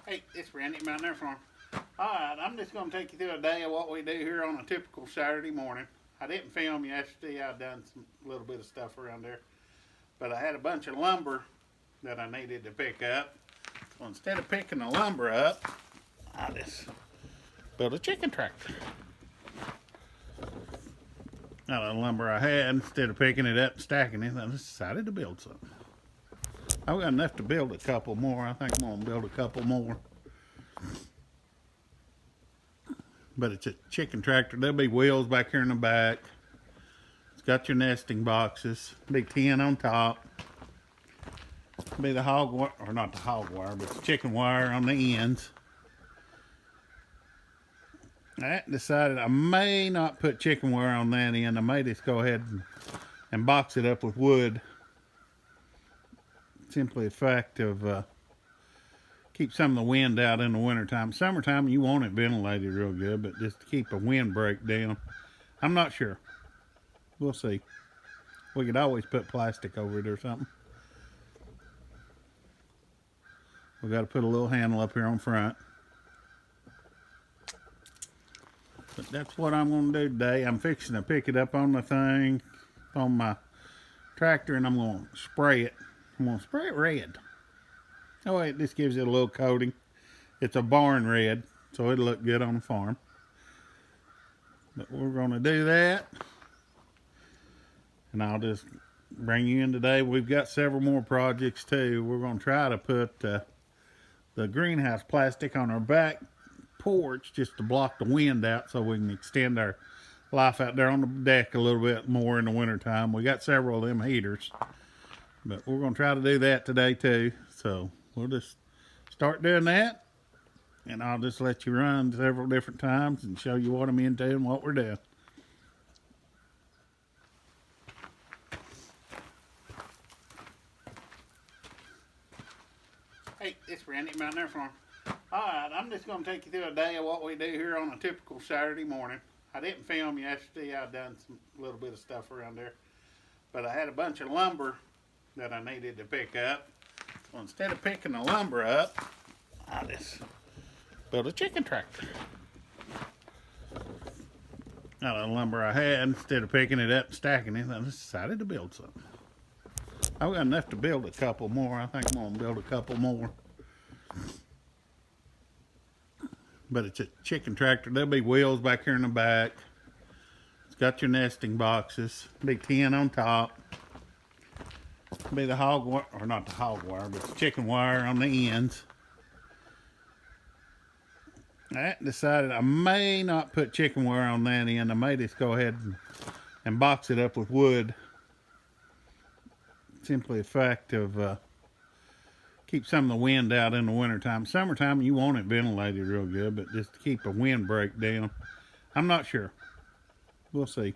Hey, it's Randy, Mountain Air Farm. Alright, I'm just going to take you through a day of what we do here on a typical Saturday morning. I didn't film yesterday, I've done some little bit of stuff around there. But I had a bunch of lumber that I needed to pick up. So instead of picking the lumber up, I just built a chicken tractor. Out of the lumber I had, instead of picking it up and stacking it, I just decided to build something. I've got enough to build a couple more. I think I'm going to build a couple more. But it's a chicken tractor. There'll be wheels back here in the back. It's got your nesting boxes. Be 10 on top. Be the hog wire, or not the hog wire, but the chicken wire on the ends. I decided I may not put chicken wire on that end. I may just go ahead and box it up with wood. Simply a fact of keep some of the wind out in the wintertime. Summertime, you want it ventilated real good, but just to keep a windbreak down. I'm not sure. We'll see. We could always put plastic over it or something. We got to put a little handle up here on front. But that's what I'm going to do today. I'm fixing to pick it up on the thing, on my tractor, and I'm going to spray it. I'm going to spray it red. Oh wait, this gives it a little coating. It's a barn red, so it'll look good on the farm. But we're going to do that. And I'll just bring you in today. We've got several more projects too. We're going to try to put the greenhouse plastic on our back porch just to block the wind out so we can extend our life out there on the deck a little bit more in the wintertime. We got several of them heaters. But we're going to try to do that today too. So we'll just start doing that. And I'll just let you run several different times and show you what I'm into and what we're doing. Hey, it's Randy, Mountain Air Farm. Alright, I'm just going to take you through a day of what we do here on a typical Saturday morning. I didn't film yesterday, I've done some little bit of stuff around there. But I had a bunch of lumber that I needed to pick up. So instead of picking the lumber up, I just built a chicken tractor. Out of the lumber I had, instead of picking it up and stacking it, I just decided to build something. I've got enough to build a couple more. I think I'm going to build a couple more. But it's a chicken tractor. There'll be wheels back here in the back. It's got your nesting boxes. Be 10 on top. Be the hog wire, or not the hog wire, but the chicken wire on the ends. I decided I may not put chicken wire on that end. I may just go ahead and box it up with wood. Simply a fact of keep some of the wind out in the wintertime. Summertime, you want it ventilated real good, but just to keep a windbreak down. I'm not sure. We'll see.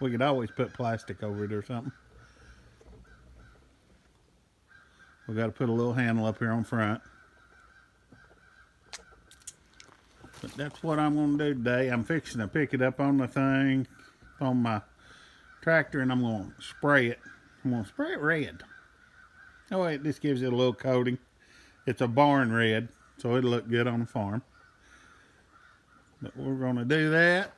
We could always put plastic over it or something. We got to put a little handle up here on front. But that's what I'm going to do today. I'm fixing to pick it up on the thing, on my tractor, and I'm going to spray it. I'm going to spray it red. Oh wait, this gives it a little coating. It's a barn red, so it'll look good on the farm. But we're going to do that.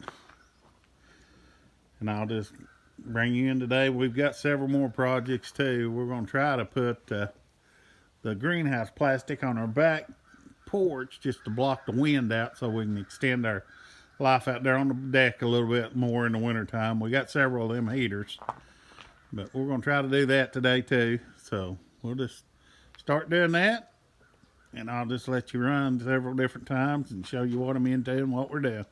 And I'll just bring you in today. We've got several more projects too. We're going to try to put the greenhouse plastic on our back porch just to block the wind out so we can extend our life out there on the deck a little bit more in the wintertime. We got several of them heaters. But we're going to try to do that today too. So we'll just start doing that. And I'll just let you run several different times and show you what I'm into and what we're doing.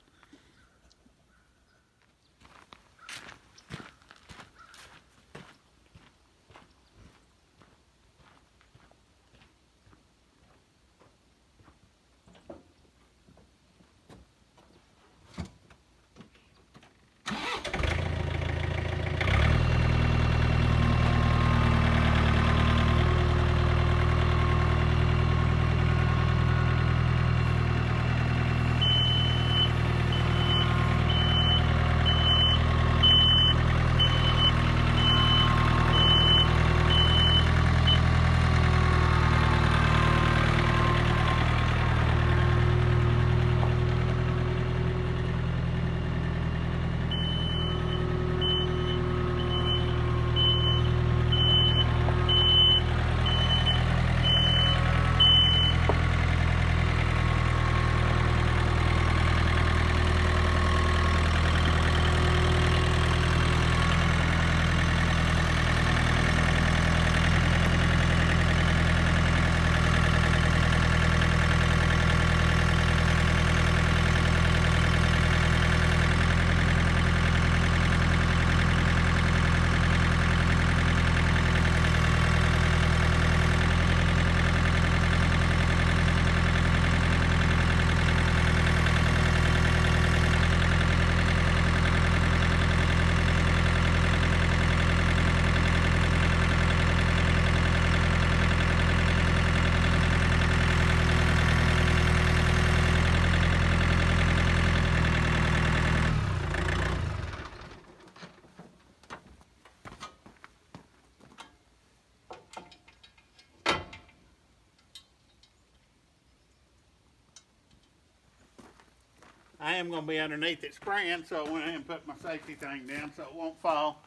I am going to be underneath it spraying, so I went ahead and put my safety thing down so it won't fall.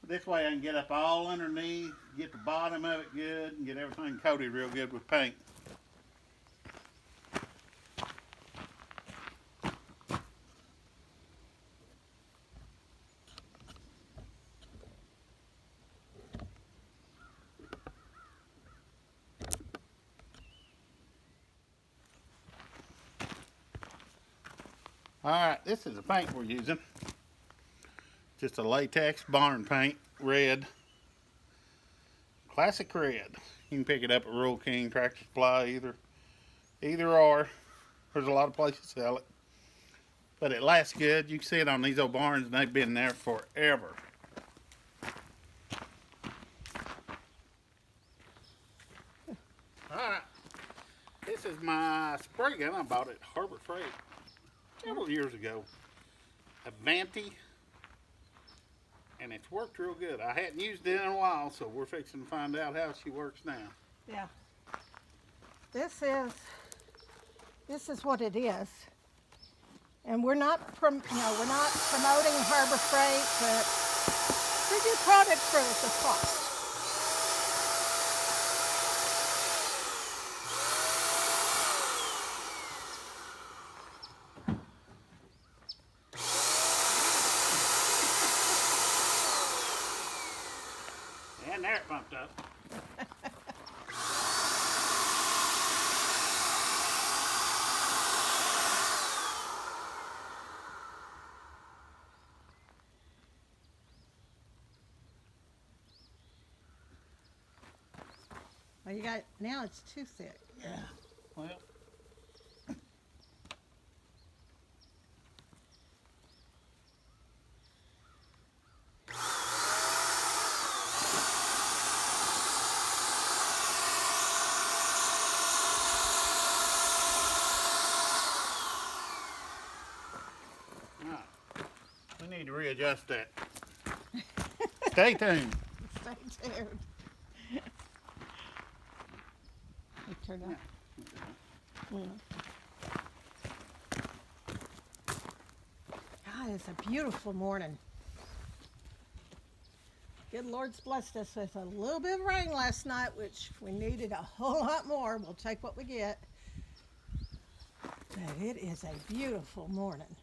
This way I can get up all underneath, get the bottom of it good, and get everything coated real good with paint. Alright, this is the paint we're using. Just a latex barn paint, red. Classic red. You can pick it up at Rural King, Tractor Supply, either or. There's a lot of places sell it. But it lasts good. You can see it on these old barns and they've been there forever. Alright. This is my spray gun. I bought it at Harbor Freight several years ago. A Vanti. And it's worked real good. I hadn't used it in a while, so we're fixing to find out how she works now. Yeah. This is what it is. And we're not promoting Harbor Freight, but we do product for the cost. And there it pumped up. Well, now it's too thick. Yeah. Well. We need to readjust that. Stay tuned. Stay tuned. Turn up. God, it's a beautiful morning. Good Lord's blessed us with a little bit of rain last night, which we needed a whole lot more. We'll take what we get. But it is a beautiful morning.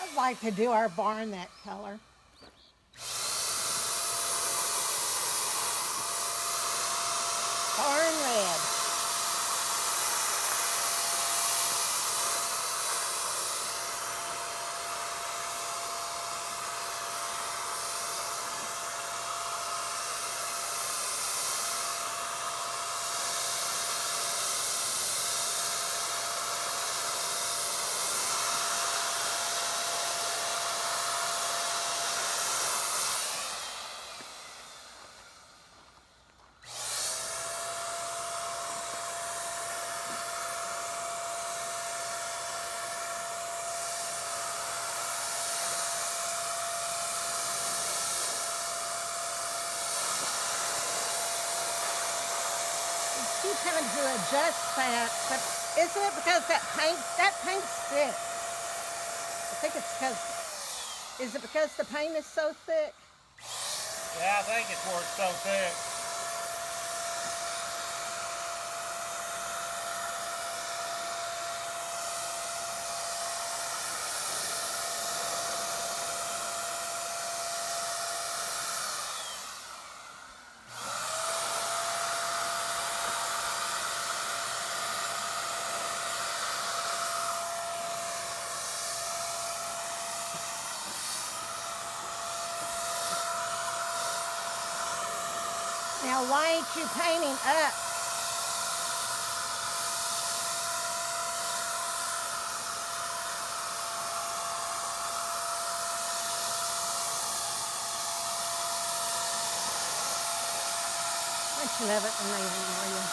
I'd like to do our barn that color. Barn red. Keep having to adjust that, but isn't it because that paint's thick? I think it's because Is it because the paint is so thick? Yeah, I think it's where it's so thick. Now, why ain't you painting up? Don't you love it when they ignore you?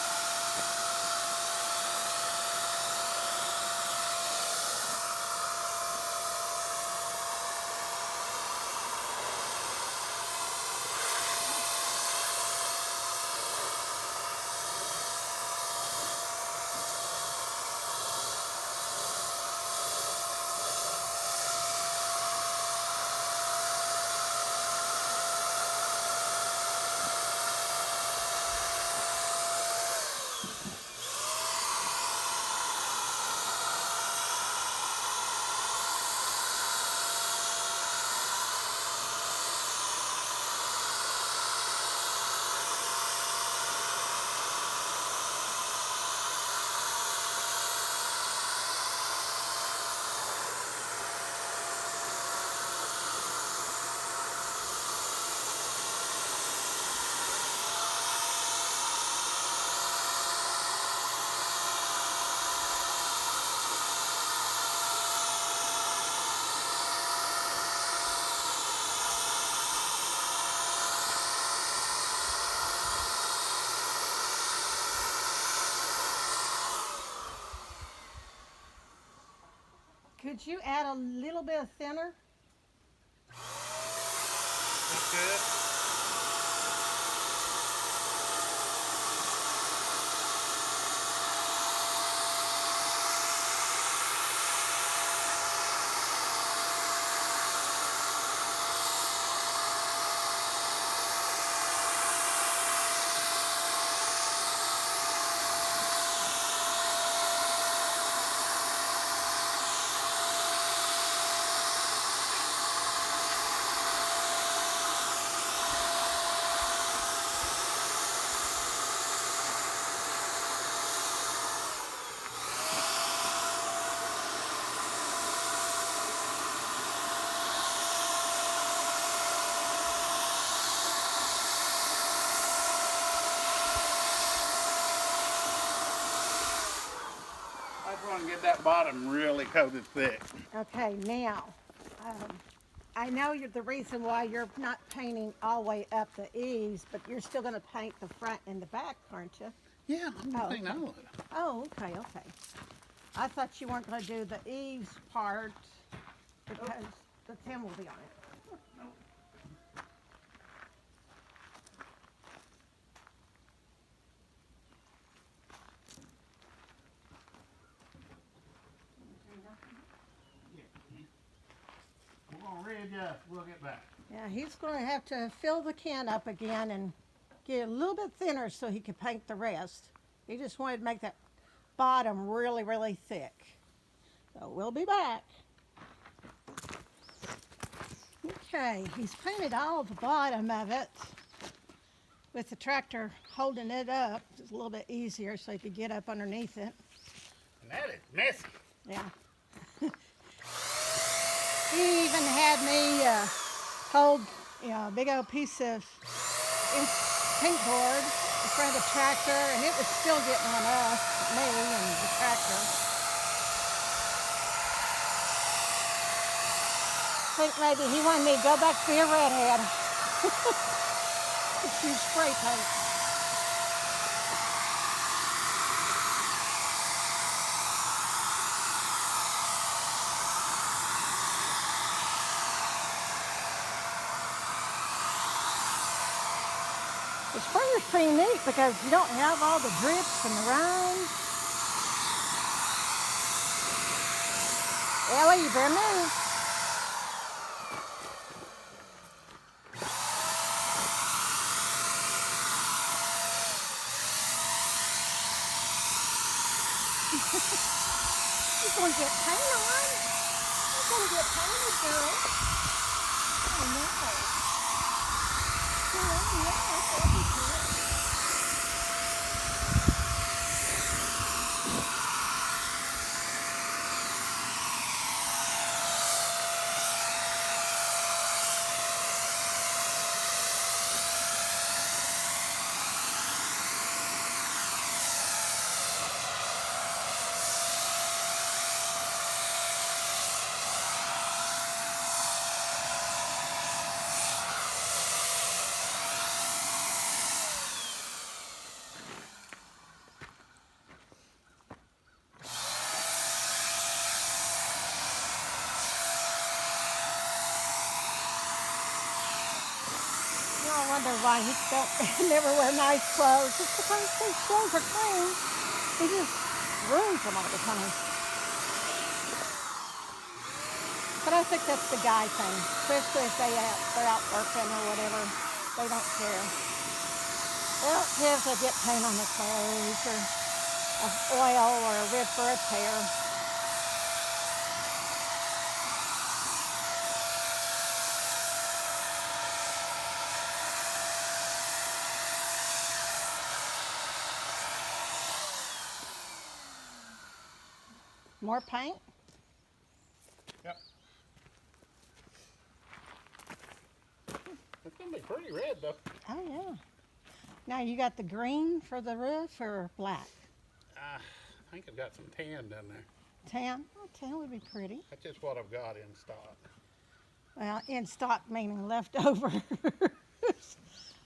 Could you add a little bit of thinner? That's good. I just want to get that bottom really coated thick. Okay, now, I know the reason why you're not painting all the way up the eaves, but you're still going to paint the front and the back, aren't you? Yeah, I'm gonna paint okay. all of it. Oh, okay, okay. I thought you weren't going to do the eaves part because the tin will be on it. We're gonna readjust. We'll get back. Yeah, he's going to have to fill the can up again and get it a little bit thinner so he can paint the rest. He just wanted to make that bottom really, really thick. So we'll be back. Okay, he's painted all the bottom of it with the tractor holding it up. It's a little bit easier so he could get up underneath it. And that is messy. Yeah. He even had me hold a big old piece of paint board in front of the tractor, and it was still getting on us, me and the tractor. I think maybe he wanted me to go back to be a redhead. Just use spray paint. The sprayer's pretty neat because you don't have all the drips and the runs. Ellie, you better move. gonna get painted, girl. Oh no. Yeah, that'll be good. I wonder why he don't never wear nice clothes. It's because his clothes are clean. He just ruins them all the time. But I think that's the guy thing, especially if they're out working or whatever. They don't care. They don't care if they get paint on their clothes or oil or a rip or a tear. More paint? Yep. It's gonna be pretty red though. Oh yeah. Now you got the green for the roof or black? I think I've got some tan down there. Tan? Oh, tan would be pretty. That's just what I've got in stock. Well, in stock meaning leftover.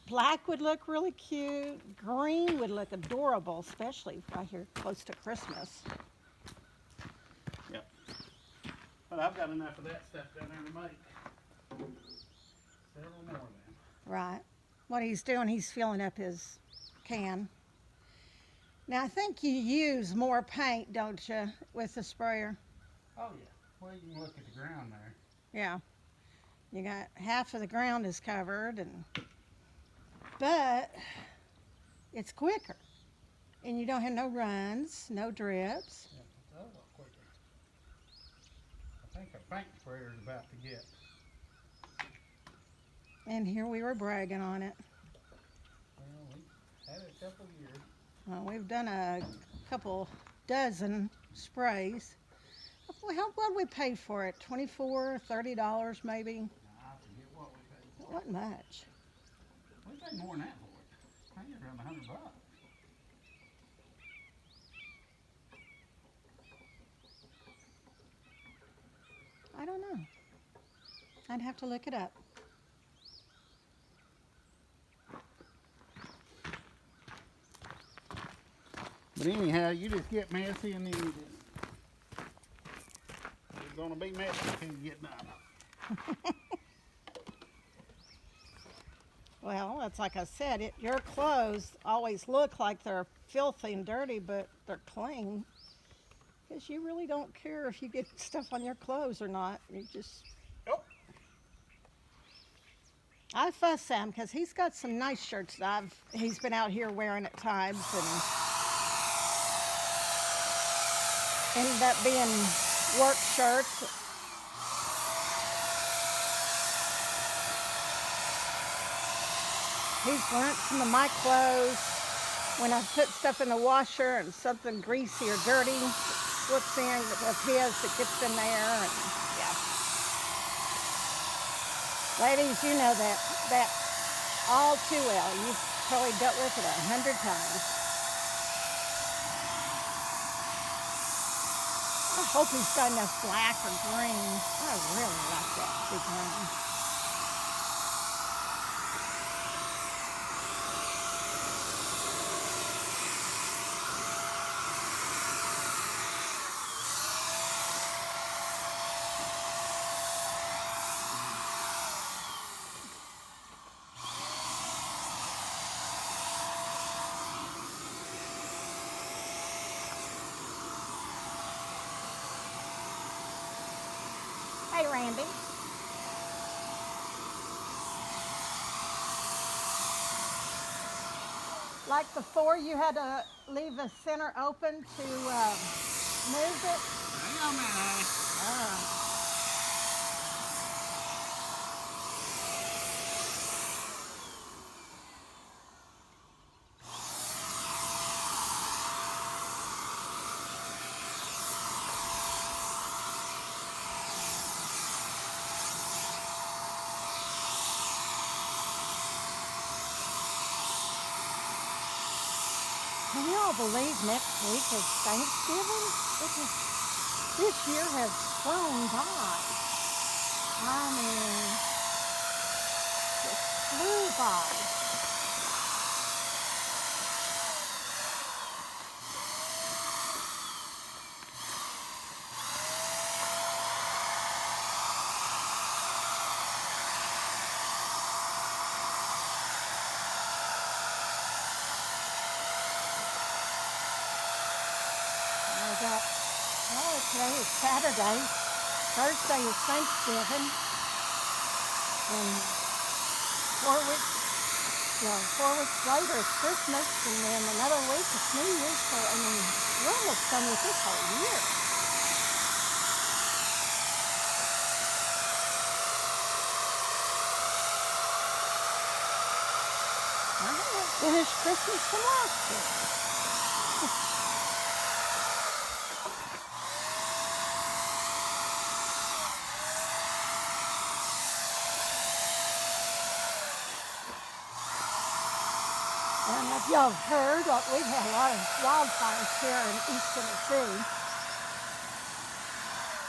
Black would look really cute. Green would look adorable, especially right here close to Christmas. Yep. But I've got enough of that stuff down there to make several more then. Right. What he's doing, he's filling up his can. Now, I think you use more paint, don't you, with the sprayer? Oh yeah. Well, you can look at the ground there. Yeah. You got half of the ground is covered, but it's quicker. And you don't have no runs, no drips. Yeah, it's a lot quicker. I think a paint sprayer is about to get. And here we were bragging on it. Well, we've had it a couple of years. We've done a couple dozen sprays. Well, what did we pay for it? $24, $30 maybe? I forget what we paid for It it. wasn't much. We paid more than that for it. I think it's around $100. I don't know. I'd have to look it up. But anyhow, you just get messy and then you just, it's gonna be messy until you get done. Well, that's like I said, your clothes always look like they're filthy and dirty, but they're clean. Because you really don't care if you get stuff on your clothes or not. You just... Nope. I fuss at him because he's got some nice shirts that he's been out here wearing at times and ended up being work shirts. He's learned some of my clothes. When I put stuff in the washer and something greasy or dirty slips in of his, it gets in there. And yeah. Ladies, you know that all too well. You've probably dealt with it 100 times. I hope he's got enough black or green. I really like that big green. Hey, Randy. Like before, you had to leave the center open to move it. Hang on a minute, honey. all believe next week is Thanksgiving? This year has flown by. I mean, it flew by. Today is Saturday. Thursday is Thanksgiving. And 4 weeks later is Christmas, and then another week is New Year's. So, I mean, we're almost done with this whole year. I haven't finished Christmas from last year. And if y'all heard, we've had a lot of wildfires here in East Tennessee.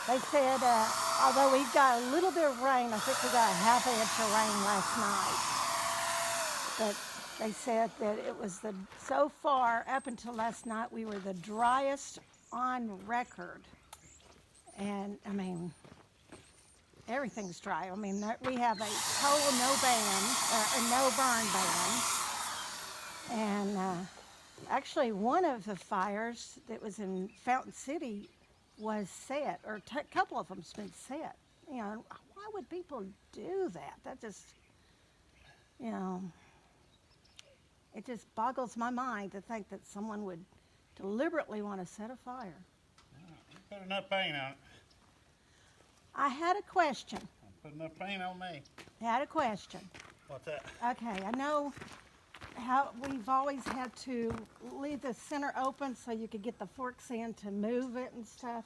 They said, although we got a little bit of rain, I think we got a ½ inch of rain last night. But they said that it was so far, up until last night, we were the driest on record. And, I mean, everything's dry. I mean, we have a total no burn ban. And actually, one of the fires that was in Fountain City was set, or a couple of them's been set. You know, why would people do that? That just, you know, it just boggles my mind to think that someone would deliberately want to set a fire. Put enough paint on it. I had a question. Put enough paint on me. I had a question. What's that? Okay, I know how we've always had to leave the center open so you could get the forks in to move it and stuff.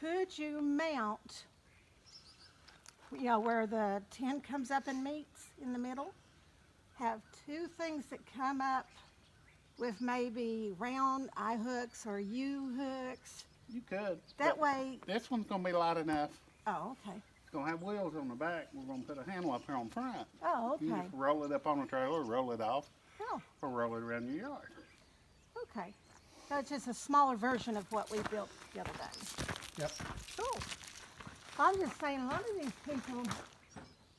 Could you mount, you know, where the tin comes up and meets in the middle? Have two things that come up with maybe round eye hooks or U-hooks. You could. That way. This one's going to be light enough. Oh, okay. It's going to have wheels on the back. We're going to put a handle up here on front. Oh, okay. You can just roll it up on the trailer, roll it off, Oh, or roll it around your yard. okay. So it's just a smaller version of what we built the other day. Yep. Cool. I'm just saying, a lot of these people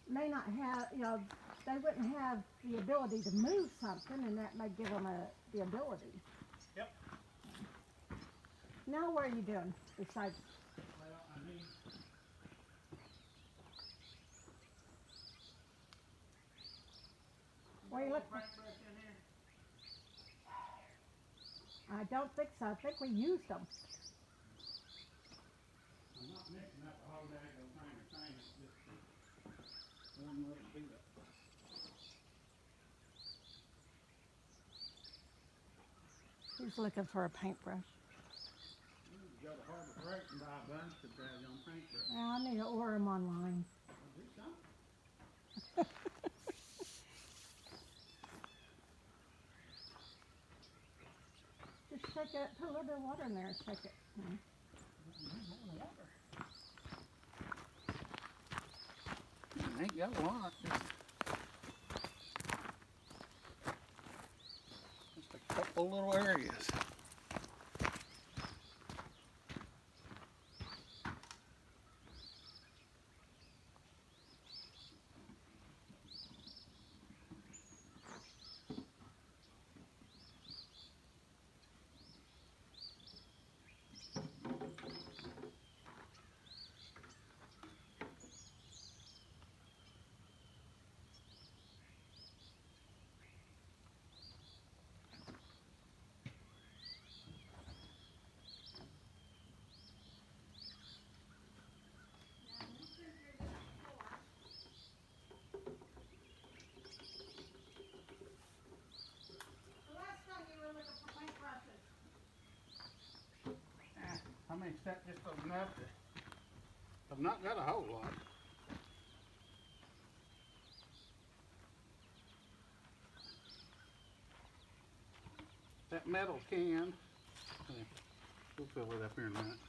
may not have, you know, they wouldn't have the ability to move something, and that may give them the ability. Yep. Now, what are you doing besides? Well, I need. What are you looking for? I don't think so. I think we used them. I'm not mixing up the whole daggone thing. It's just one little beat up. He's looking for a paintbrush. You go to Harbor Freight and buy a bunch of daggone paintbrush. Well, I need to order them online. Just shake it, put a little bit of water in there and shake it. Ain't got a lot. Just a couple little areas. I mean, except just enough to. I've not got a whole lot. That metal can, we'll fill it up here in a minute.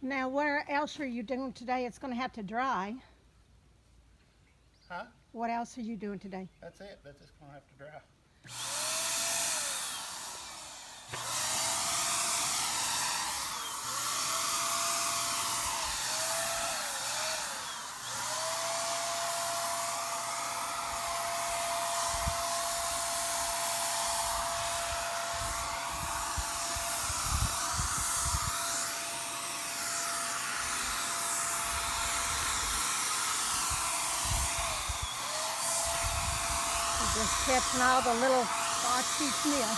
Now, where else are you doing today? It's going to have to dry. Huh? What else are you doing today? That's it. That's just gonna have to dry. Just catching all the little spots each meal.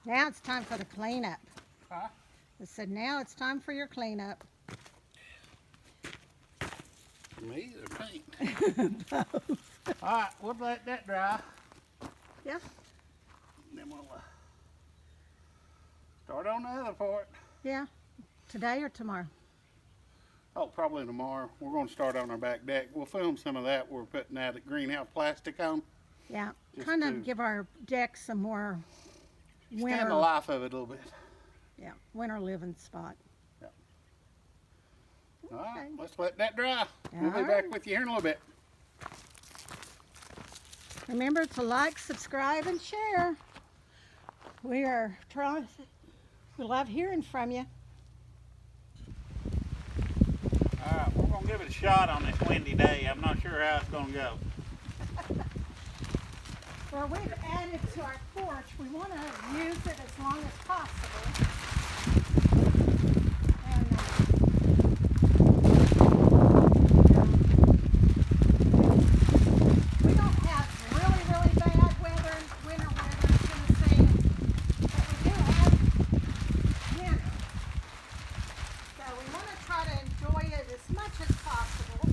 Now it's time for the cleanup. Huh? I said, now it's time for your cleanup. Me or paint? Alright, we'll let that dry. Yep. Then we'll start on the other part. Yeah. Today or tomorrow? Oh, probably tomorrow. We're going to start on our back deck. We'll film some of that. We're putting that greenhouse plastic on. Yeah. Just Kind to of give our deck some more extend winter, the life of it a little bit. yeah, winter living spot. Yeah. All Okay. right, let's let that dry. We'll be All back right. with you here in a little bit. Remember to like, subscribe, and share. We love hearing from you. All right, we're going to give it a shot on this windy day. I'm not sure how it's going to go. Well, we've added to our porch. We want to use it as long as possible. And we don't have really, really bad weather, winter weather in Tennessee, but we do have winter. So we want to try to enjoy it as much as possible.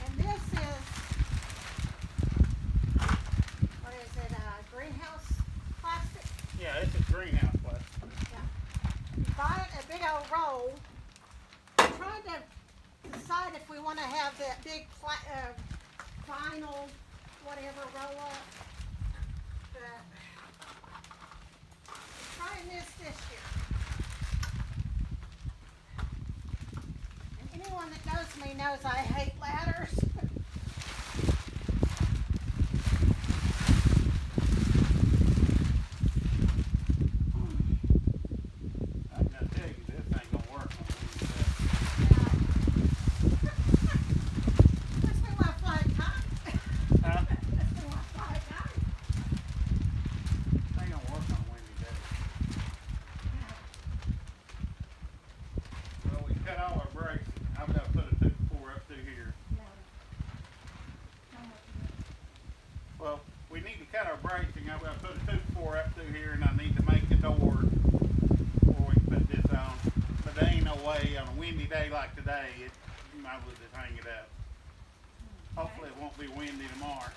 And this is, what is it, greenhouse plastic? Yeah, this is greenhouse plastic. Yeah. You buy it a big old roll. I'm trying to decide if we want to have that big vinyl, whatever, roll up. But I'm trying this year. And anyone that knows me knows I hate ladders. I'm going to tell you, this ain't going to work on windy day. Makes me want to fly a kite. Huh? Makes me want to fly a kite. It ain't going to work on a windy day. Well, we cut all our brakes. I've got to put a 2-4 up through here. Well, we need to cut our bracing. I've got to put a 2-4 up through here, and I need to make the door before we can put this on. But there ain't no way on a windy day like today, you might as well just hang it up. Hopefully it won't be windy tomorrow.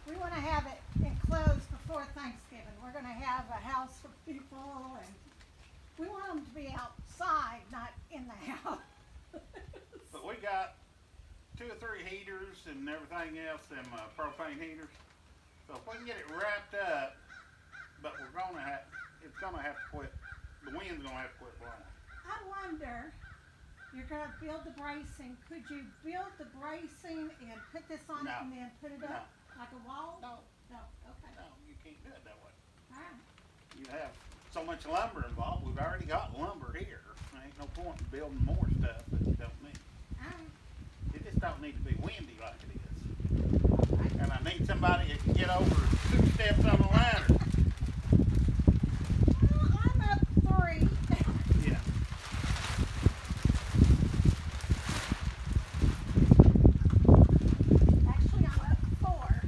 We want to have it enclosed before Thanksgiving. We're going to have a house for people, and we want them to be outside, not in the house. But we got 2 or 3 heaters and everything else, them propane heaters. So if we can get it wrapped up, but it's gonna have to quit. The wind's gonna have to quit blowing. I wonder, you're going to build the bracing. Could you build the bracing and put this on it No. and then put it up like a wall? No, No. Okay. no, you can't do it that way. All right. You have so much lumber involved. We've already got lumber here. There ain't no point in building more stuff that you don't need. All right. It just don't need to be windy like it is. And I need somebody that can get over 2 steps on the ladder. Well, I'm up 3. Yeah. Actually, I'm up 4.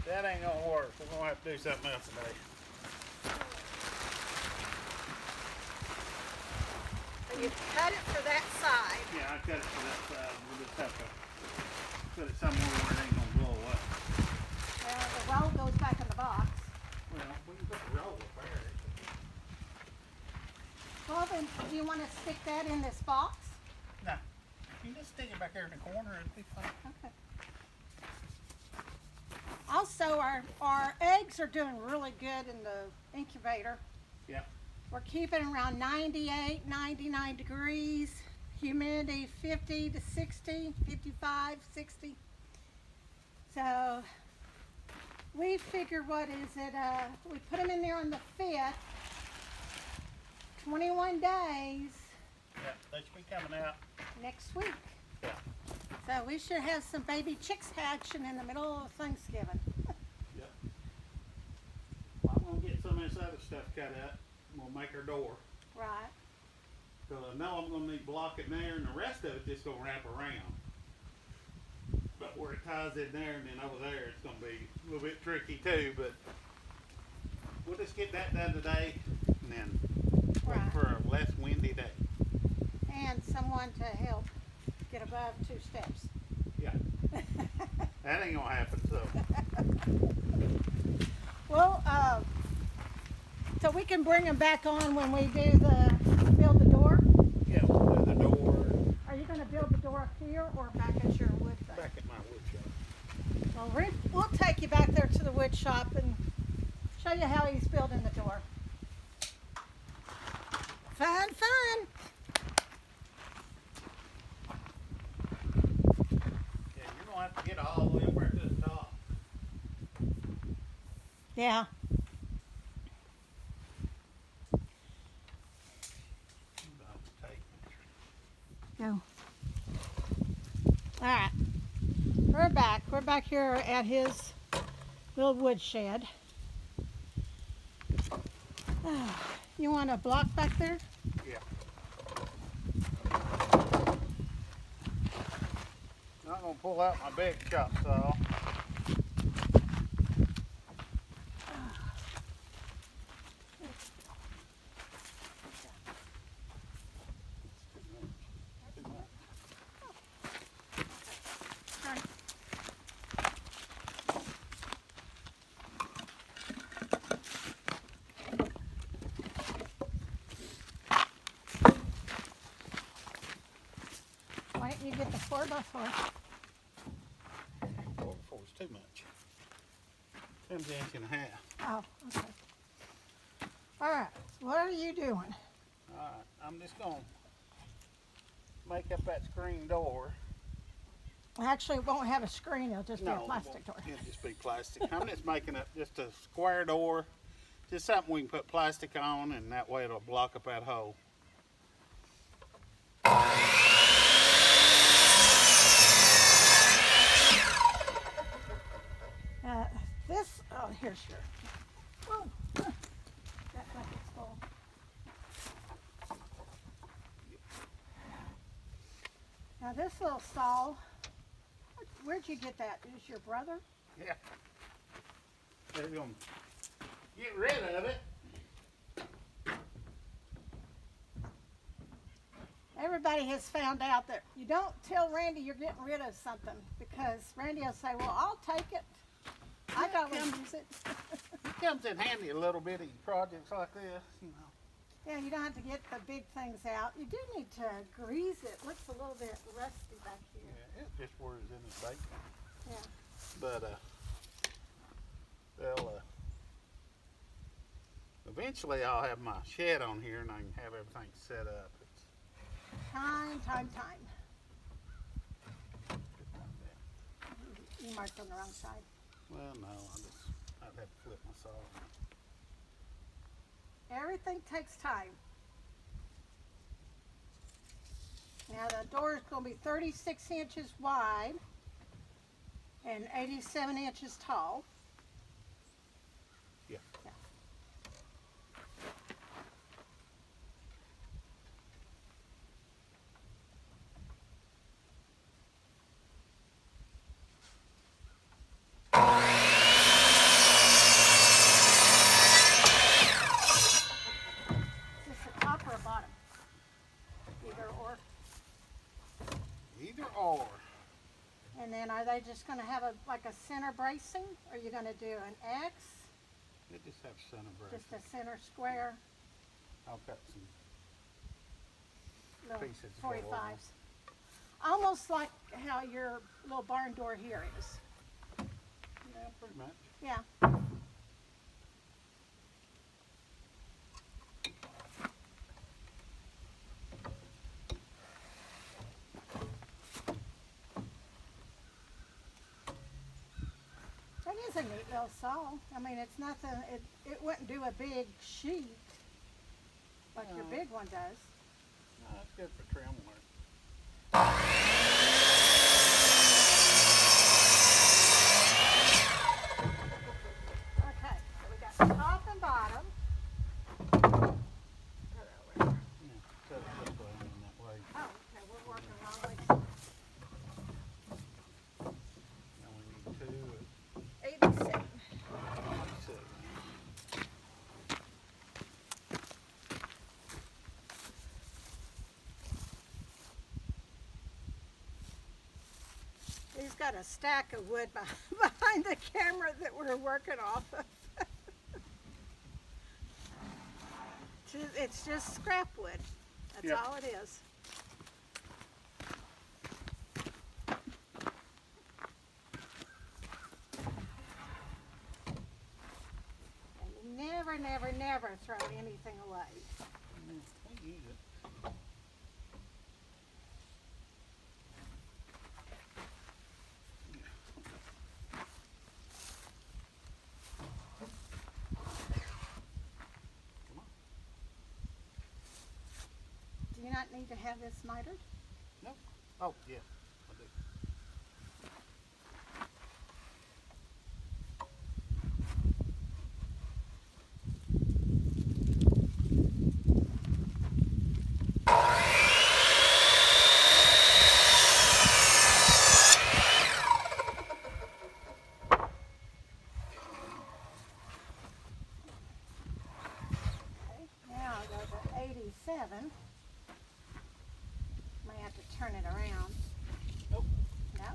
That ain't gonna work. We're gonna have to do something else today. And you cut it for that side. Yeah, I cut it for that side. We'll just have to put it somewhere where it ain't gonna blow up. The roll goes back in the box. Well, we can put the roll up there. Well, then, do you want to stick that in this box? No. You can just stick it back there in the corner and it'll be fine. Okay. Also, our eggs are doing really good in the incubator. Yeah. We're keeping around 98, 99 degrees, humidity 50 to 60, 55, 60. So we figure what is it, we put them in there on the 5th, 21 days Yeah, they should be coming out. next week. Yeah. So we should have some baby chicks hatching in the middle of Thanksgiving. Yep. Well, I'm gonna get some of this other stuff cut up. We'll make our door. Right. Because I know I'm gonna need to block it there and the rest of it just gonna wrap around. But where it ties in there and then over there, it's gonna be a little bit tricky too, but we'll just get that done today and then wait Right. for a less windy day. And someone to help get above 2 steps. Yeah. That ain't gonna happen, so. Well, so we can bring them back on when we do build the door. Yeah, we'll do the door Are you going to build the door up here or back at your wood thing? back at my wood shop. Well, we'll take you back there to the wood shop and show you how he's building the door. Fun, fun. Yeah, you're gonna have to get all the way up there to the top. Yeah. Go. All right. We're back. We're back here at his little woodshed. You want a block back there? Yeah. I'm gonna pull out my big chop saw. Why don't you get the 4x4? 4x4 is too much. 10 inch and a half. Oh, okay. All right. So what are you doing? Alright, I'm just gonna make up that screen door. Actually, it won't have a screen. It'll just be a it plastic won't. door. It'll just be plastic. I'm just making up just a square door. Just something we can put plastic on and that way it'll block up that hole. Here's your. Oh, that bucket's full. Now this little saw, where'd you get that? Is your brother? Yeah. They're gonna get rid of it. Everybody has found out that you don't tell Randy you're getting rid of something because Randy will say, well, I'll take it. I don't use it. It comes in handy a little bit in projects like this, you know. Yeah, you don't have to get the big things out. You do need to grease it. Looks a little bit rusty back here. Yeah, it just wears in its bacon. Yeah. But they'll eventually I'll have my shed on here and I can have everything set up. It's Time. just like that. You marked on the wrong side. Well, no, I'd have to flip my saw. Everything takes time. Now the door is going to be 36 inches wide and 87 inches tall. Yeah. Is this a top or a bottom? Either or. Either or. And then then are they just going to have like a center bracing? Or are you going to do an X? It just have center brace. Just a center square? I'll cut some Little pieces to go over. 45s. Almost like how your little barn door here is. Yeah, pretty much. Yeah. That is a neat little saw. I mean, it's nothing, it wouldn't do a big sheet like your No. big one does. No, that's good for trim work. Okay, so we got the top and bottom. Yeah, cut it this way and that way. Oh, okay, we're working wrong way. Now we need two 87. at 6. He's got a stack of wood behind the camera that we're working off of. It's just scrap wood. That's Yep. all it is. And you never, never, never throw anything away. We use it. Come on. Do you not need to have this mitered? No. Oh, yeah. I do. Okay, now I'll go to 87. May have to turn it around. Nope. No?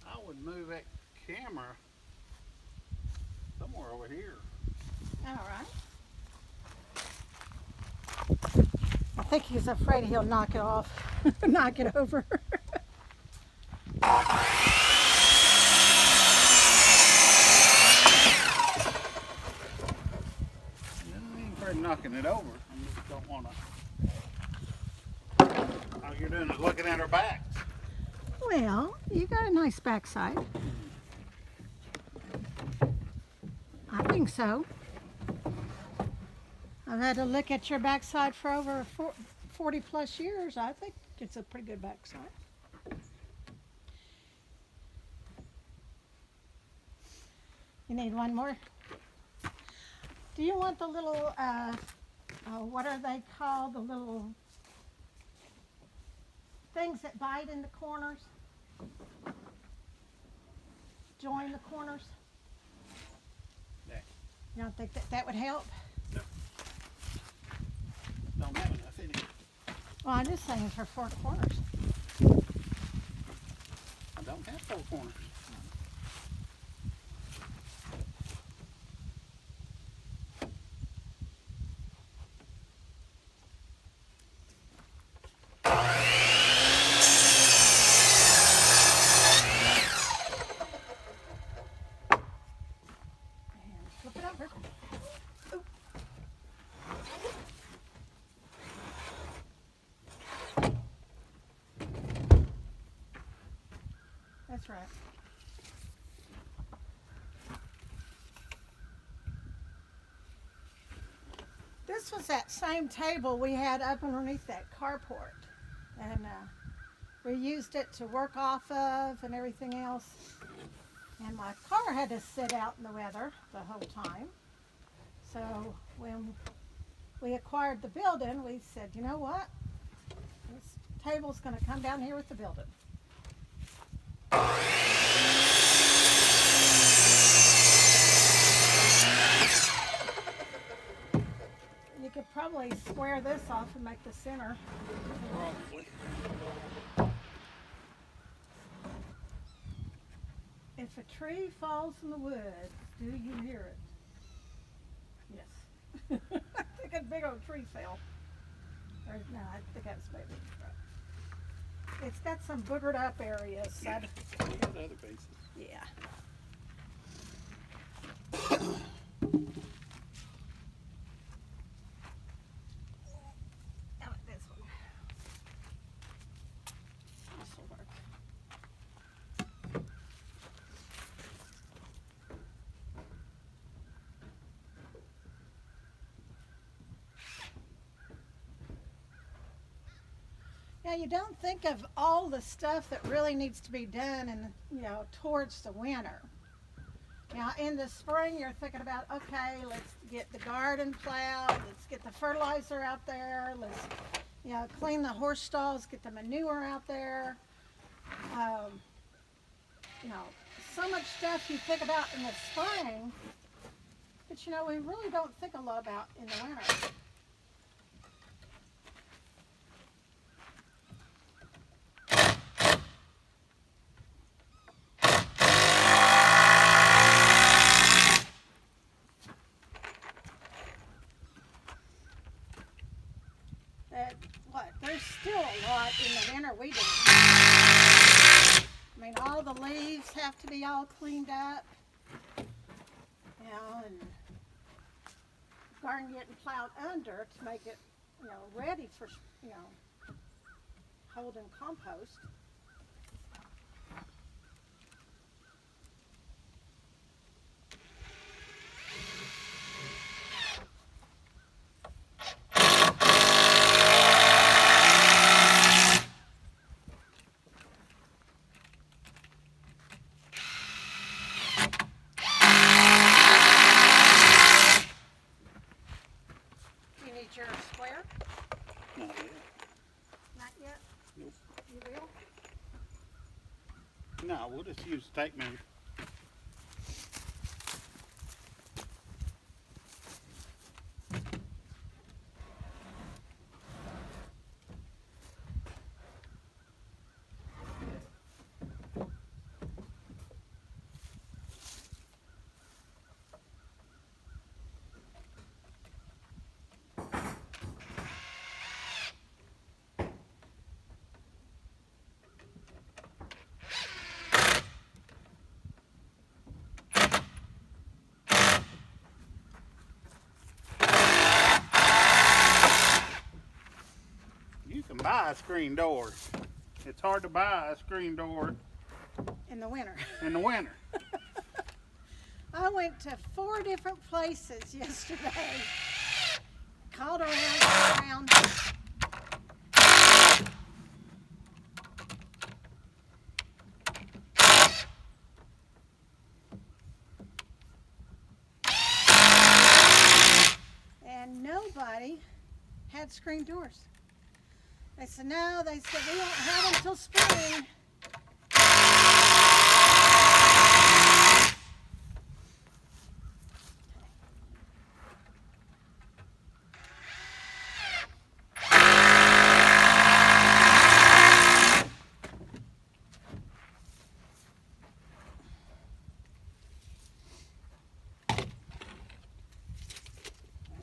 I would move that camera somewhere over here. All right. I think he's afraid he'll knock it off, knock it over. I ain't afraid of knocking it over. I just don't want to. All you're doing is looking at our backs. Well, you got a nice backside. I think so. I've had to look at your backside for over 40 plus years. I think it's a pretty good backside. You need one more? Do you want the little, what are they called? The little things that bite in the corners? Join the corners? Yeah. You don't think that would help? No. Don't have enough in it. Well, I'm just saying for 4 corners. I don't have 4 corners. And flip it over. Ooh. That's right. This was that same table we had up underneath that carport. And we used it to work off of and everything else. And my car had to sit out in the weather the whole time. So when we acquired the building, we said, you know what? It's table's going to come down here with the building. You could probably square this off and make the center. Probably. If a tree falls in the woods, do you hear it? Yes. I think a big old tree fell. Or no, I think that was maybe. It's got some boogered up areas. Yeah, we got other pieces. Yeah. How about this one? This will work. Now you don't think of all the stuff that really needs to be done and towards the winter. Now in the spring you're thinking about, okay, let's get the garden plowed, let's get the fertilizer out there, let's clean the horse stalls, get the manure out there. So much stuff you think about in the spring, but we really don't think a lot about in the winter. There's still a lot in the winter we do. I mean, all the leaves have to be all cleaned up, and garden getting plowed under to make it, ready for, holding compost. Your square? Not yet. Not yet? Nope. You will? No, we'll just use the tape measure. You can buy a screen door. It's hard to buy a screen door In the winter. in the winter. I went to 4 different places yesterday. Called around. And nobody had screen doors. They said, no, they said, we won't have them until spring.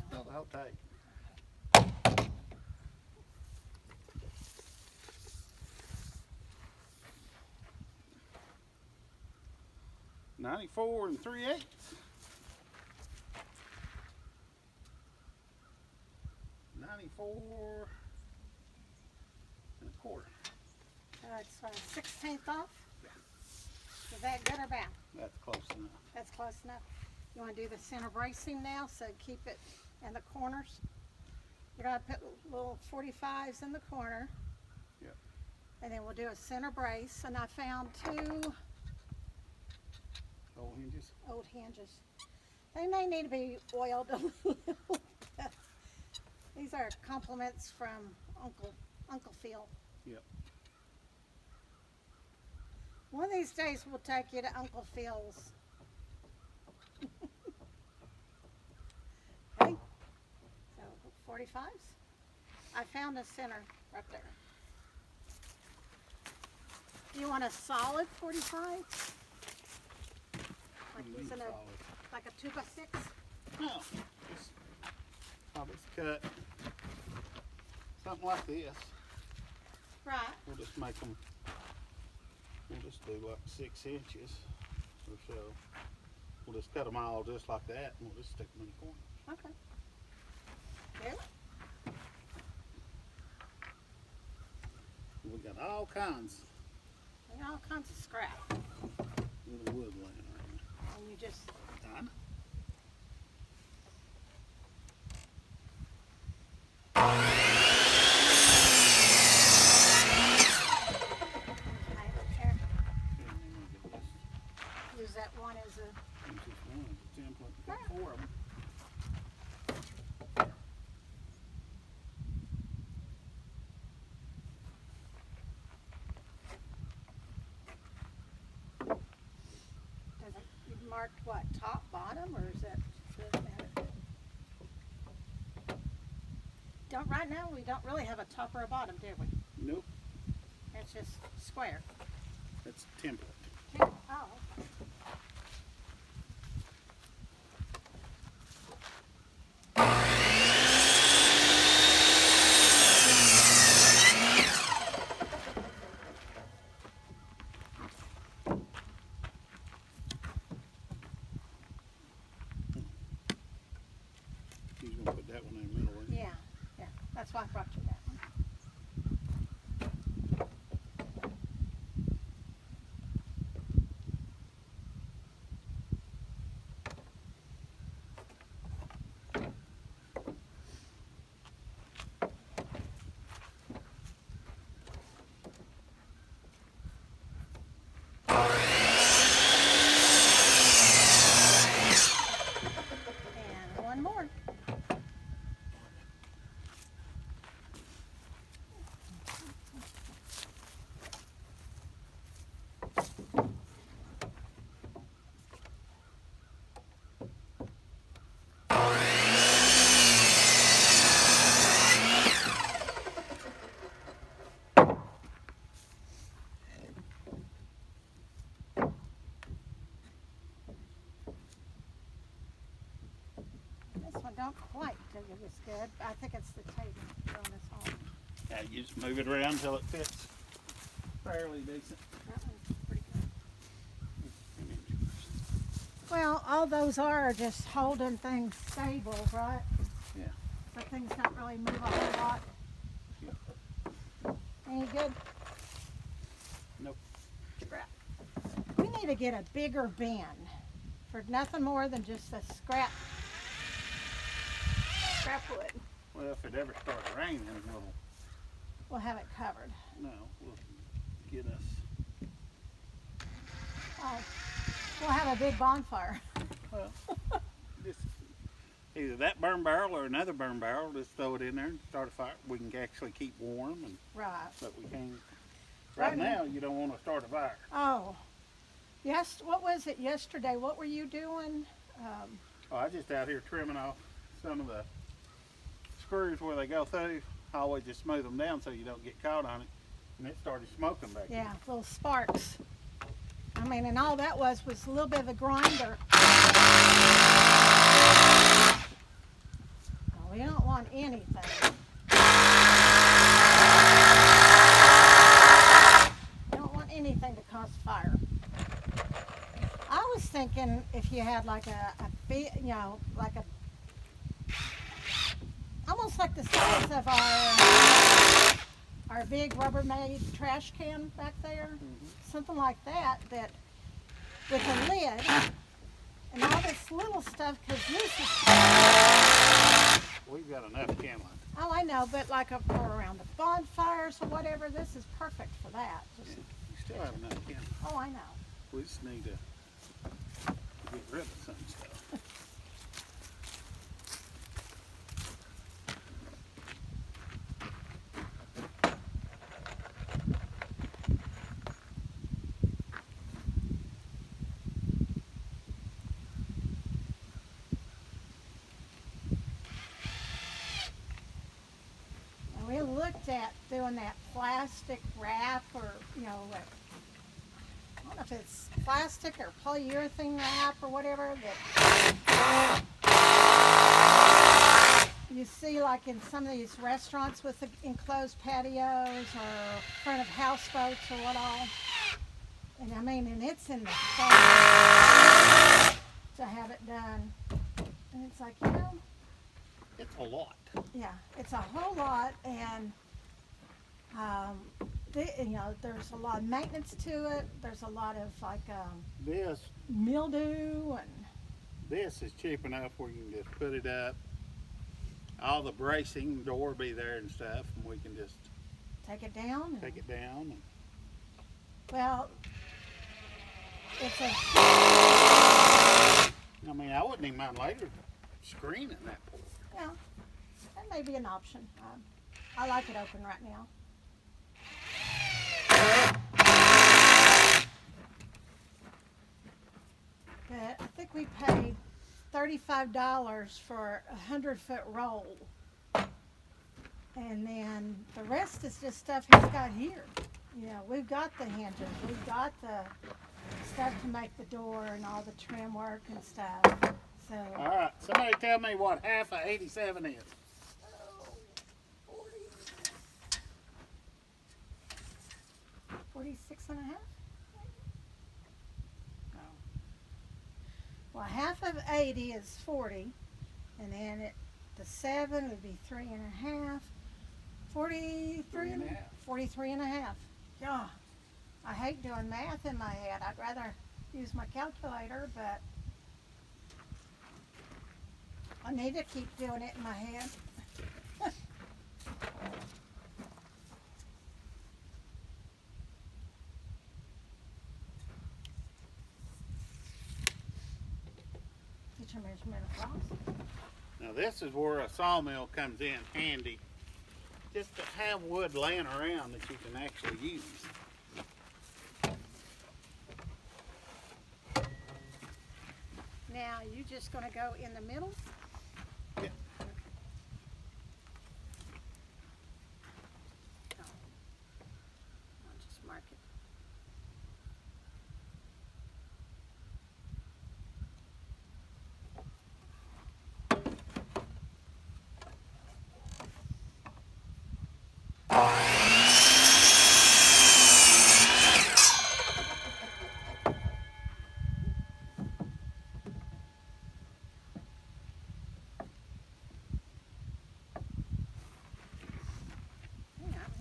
Still the whole tape. 94 3/8. 94 1/4. It's 1/16 off. Is that good or bad? That's close enough. That's close enough. You want to do the center bracing now, so keep it in the corners. You're going to put little 45s in the corner. Yep. And then we'll do a center brace. And I found 2 Old hinges. old hinges. They may need to be oiled a little bit. These are compliments from Uncle Phil. Yep. One of these days we'll take you to Uncle Phil's. Okay. So 45s. I found a center right there. Do you want a solid 45? Like using like a 2x6? No, just probably cut something like this. Right. We'll just make them. We'll just do like 6 inches or so. We'll just cut them all just like that, and we'll just stick them in the corner. Okay. Really? We got all kinds And all kinds of scrap. of little wood laying around. And you just Done. okay, here, use that one as a Use this one as a template. Got Yeah. 4 of them. does it you marked what, top, bottom, or is that doesn't matter? Don't right now we don't really have a top or a bottom, do we? Nope, It's just square. that's a template. Oh, okay. He's gonna put that one in the middle. Isn't he? Yeah, yeah. That's why I brought you that one. And one more. This one don't quite do you this good. I think it's the table on this home. Yeah, you just move it around until it fits fairly decent. That one's pretty good. Well, all those are just holding things stable, right? Yeah. So things don't really move a whole lot. Any good? Nope. Scrap. We need to get a bigger bin for nothing more than just a scrap wood. Well, if it ever starts raining, We'll have it covered. we'll get us. Oh, we'll have a big bonfire. Well, just either that burn barrel or another burn barrel. Just throw it in there and start a fire. We can actually keep warm, and Right. but we can. Right now, you don't want to start a fire. Oh, yes. What was it yesterday? What were you doing? Oh, I just out here trimming off some of the screws where they go through. I always just smooth them down so you don't get caught on it. And it started smoking back there. Yeah, little sparks. I mean, and all that was a little bit of a grinder. Oh, we don't want anything. We don't want anything to cause fire. I was thinking if you had like a big, like a, almost like the size of our big Rubbermaid trash can back there, something like that, that with a lid and all this little stuff, because this is, We've got enough kindling. oh, I know, but like for around the bonfires or whatever, this is perfect for that. Just, You still have enough kindling. oh, I know. We just need to get rid of some stuff. doing that plastic wrap, or I don't know if it's plastic or polyurethane wrap or whatever that you see like in some of these restaurants with the enclosed patios or front of houseboats or what all. And I mean, and it's in the face to have it done. And it's like, It's a lot. yeah, it's a whole lot, and there's a lot of maintenance to it. There's a lot of like This mildew, and this is cheap enough where you can just put it up. All the bracing door be there and stuff, and we can just take it down. take it down. Well, it's a. I mean, I wouldn't even mind later screening that porch. Yeah, that may be an option. I like it open right now. But I think we paid $35 for a 100-foot roll. And then the rest is just stuff he's got here. We've got the hinges, we've got the stuff to make the door and all the trim work and stuff. So. All right, somebody tell me what half of 87 is. 46 and a half? No. Well, half of 80 is 40, and then the 7 would be 3 and a half. 43 and a half. 43 and a half. Yeah. I hate doing math in my head. I'd rather use my calculator, but I need to keep doing it in my head. Get your measurement across. Now this is where a sawmill comes in handy. Just to have wood laying around that you can actually use. Now, you just going to go in the middle? Yeah. Oh. I'll just mark it.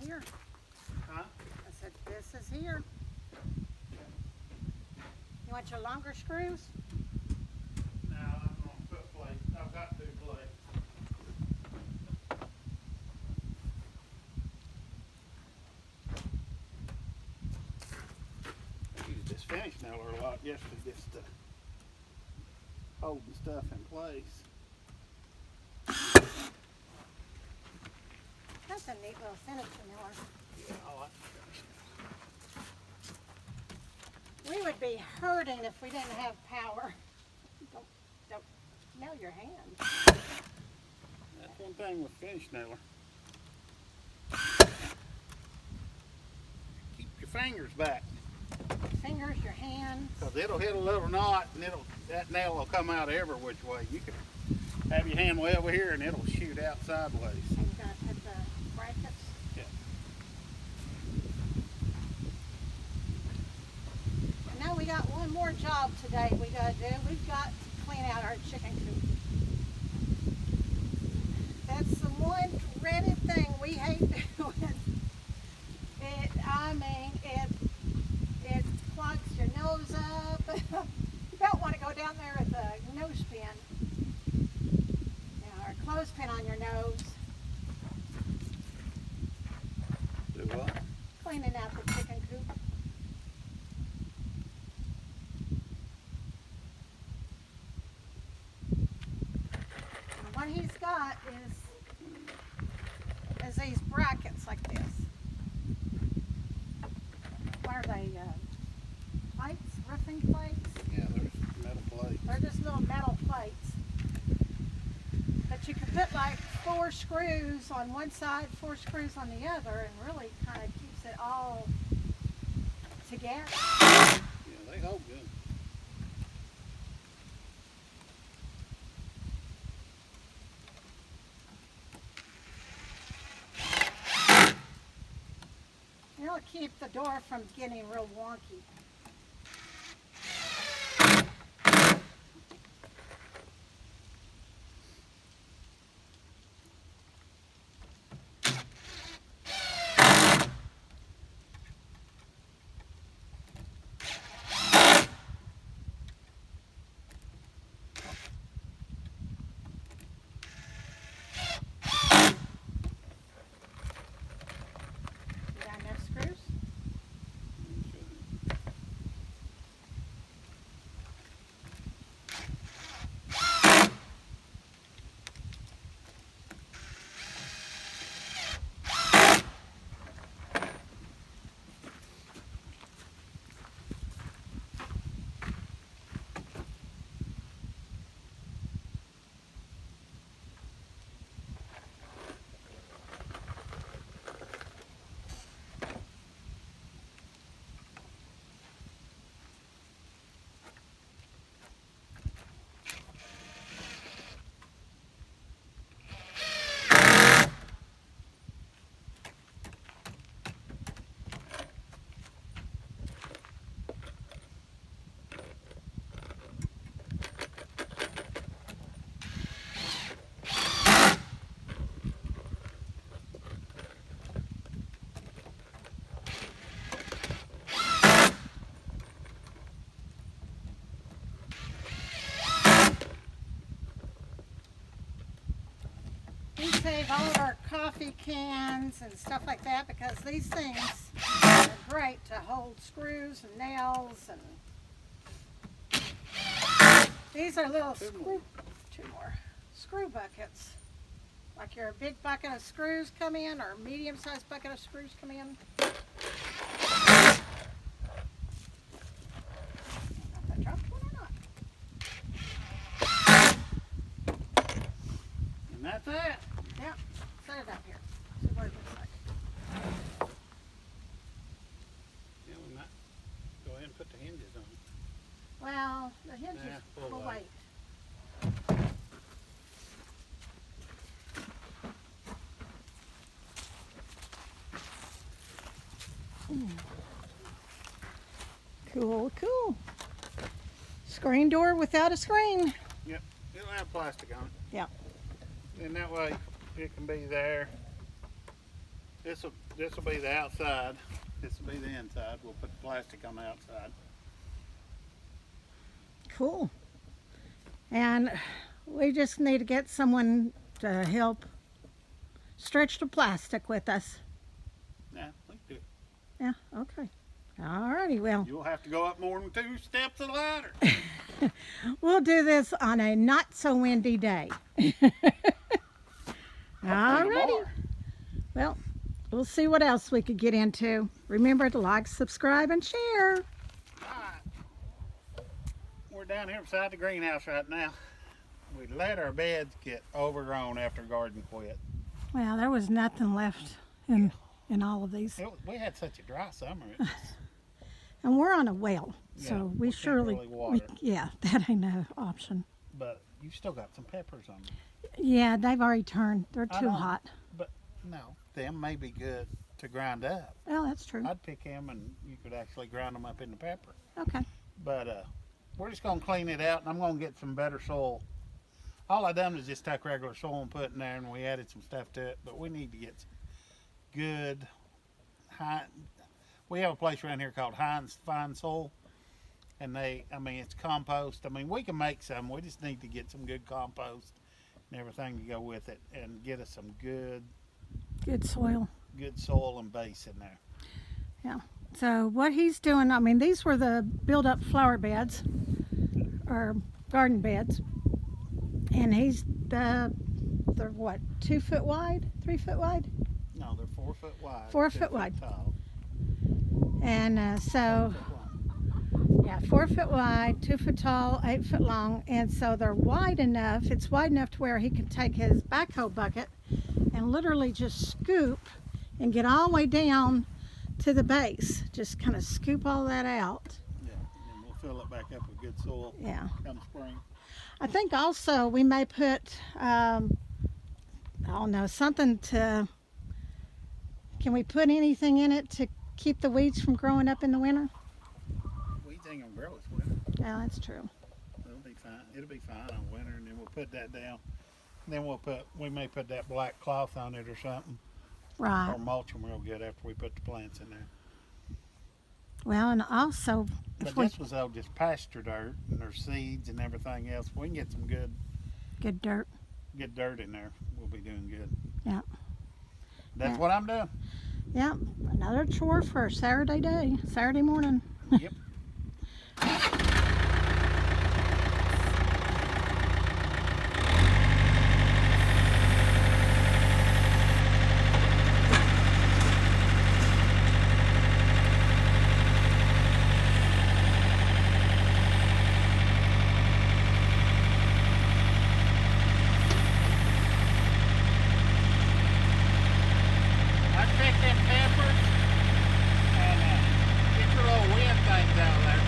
Here. Huh? I said, this is here. You want your longer screws? No, I'm going to put plates. I've got 2 plates. I use this finish nailer a lot yesterday just to hold the stuff in place. That's a neat little finish nailer. Yeah, I like We would be hurting if we didn't have power. Don't nail your hand. That's one thing with finish nailer. Keep your fingers back. Fingers, your hands. Because it'll hit a little knot and that nail will come out every which way. You can have your hand way over here and it'll shoot out sideways. And you're going to put the brackets. Yeah. And now we got one more job today we got to do. We've got to clean out our chicken coop. That's the one dreaded thing we hate doing. It clogs your nose up. You don't want to go down there with a nose pin. Or a clothespin on your nose. Do what? Cleaning out the chicken coop. And what he's got is these brackets like this. What are they? Plates? Roofing plates? Yeah, there's metal plates. They're just little metal plates. But you can put like 4 screws on one side, 4 screws on the other, and really kind of keeps it all together. Yeah, they hold good. It'll keep the door from getting real wonky. You got enough screws? We save all of our coffee cans and stuff like that because these things are great to hold screws and nails, and these are little screw buckets. Like your big bucket of screws come in, or medium-sized bucket of screws come in. If I dropped one or not. And that's it. Yeah, set it up here. See what it looks like. Yeah, we might go ahead and put the hinges on. Well, the hinges Nah, will we'll wait. Cool, cool. Screen door without a screen. Yep, it'll have plastic on it. Yep. And that way it can be there. This will be the outside. This will be the inside. We'll put the plastic on the outside. Cool. And we just need to get someone to help stretch the plastic with us. Yeah, we can do it. Yeah, okay. Alrighty, well, You'll have to go up more than 2 steps of the ladder. we'll do this on a not so windy day. Alrighty. Well, we'll see what else we could get into. Remember to like, subscribe, and share. Alright. We're down here beside the greenhouse right now. We let our beds get overgrown after garden quit. Well, there was nothing left in all of these. We had such a dry summer. It was, And we're on a well, Yeah, so we we can't surely, really water. yeah, that ain't no option. but you still got some peppers on them. Yeah, they've already turned. They're I too know. hot. But no, them may be good to grind up. Well, that's true. I'd pick them and you could actually grind them up into pepper. Okay. But we're just going to clean it out and I'm going to get some better soil. All I done was just take regular soil and put in there, and we added some stuff to it. But we need to get some good high. We have a place around here called Heinz Fine Soil, and it's compost. I mean, we can make some. We just need to get some good compost and everything to go with it, and get us some good soil. good soil and base in there. Yeah. So what he's doing, I mean, these were the build-up flower beds or garden beds, and they're what, 2 foot wide, 3 foot wide, No, they're 4 foot wide. 4 2 foot wide. tall. and so 4 foot long. Yeah, 4 foot wide, 2 foot tall, 8 foot long, and so they're wide enough. It's wide enough to where he can take his backhoe bucket and literally just scoop and get all the way down to the base. Just kind of scoop all that out. Yeah, and we'll fill it back up with good soil. Yeah. Come spring. I think also we may put, I don't know, something to. Can we put anything in it to keep the weeds from growing up in the winter? Weeds ain't gonna grow this winter. Yeah, that's true. It'll be fine. It'll be fine in winter, and then we'll put that down. And then we may put that black cloth on it or something, Right. or mulch them real good after we put the plants in there. Well, and also, But if we this was all just pasture dirt, and there's seeds and everything else. We can get some good dirt. dirt in there. We'll be doing good. Yeah. That's Yeah. what I'm doing. Yeah, another chore for Saturday morning. Yep. I picked them peppers and get your little wind things out of there.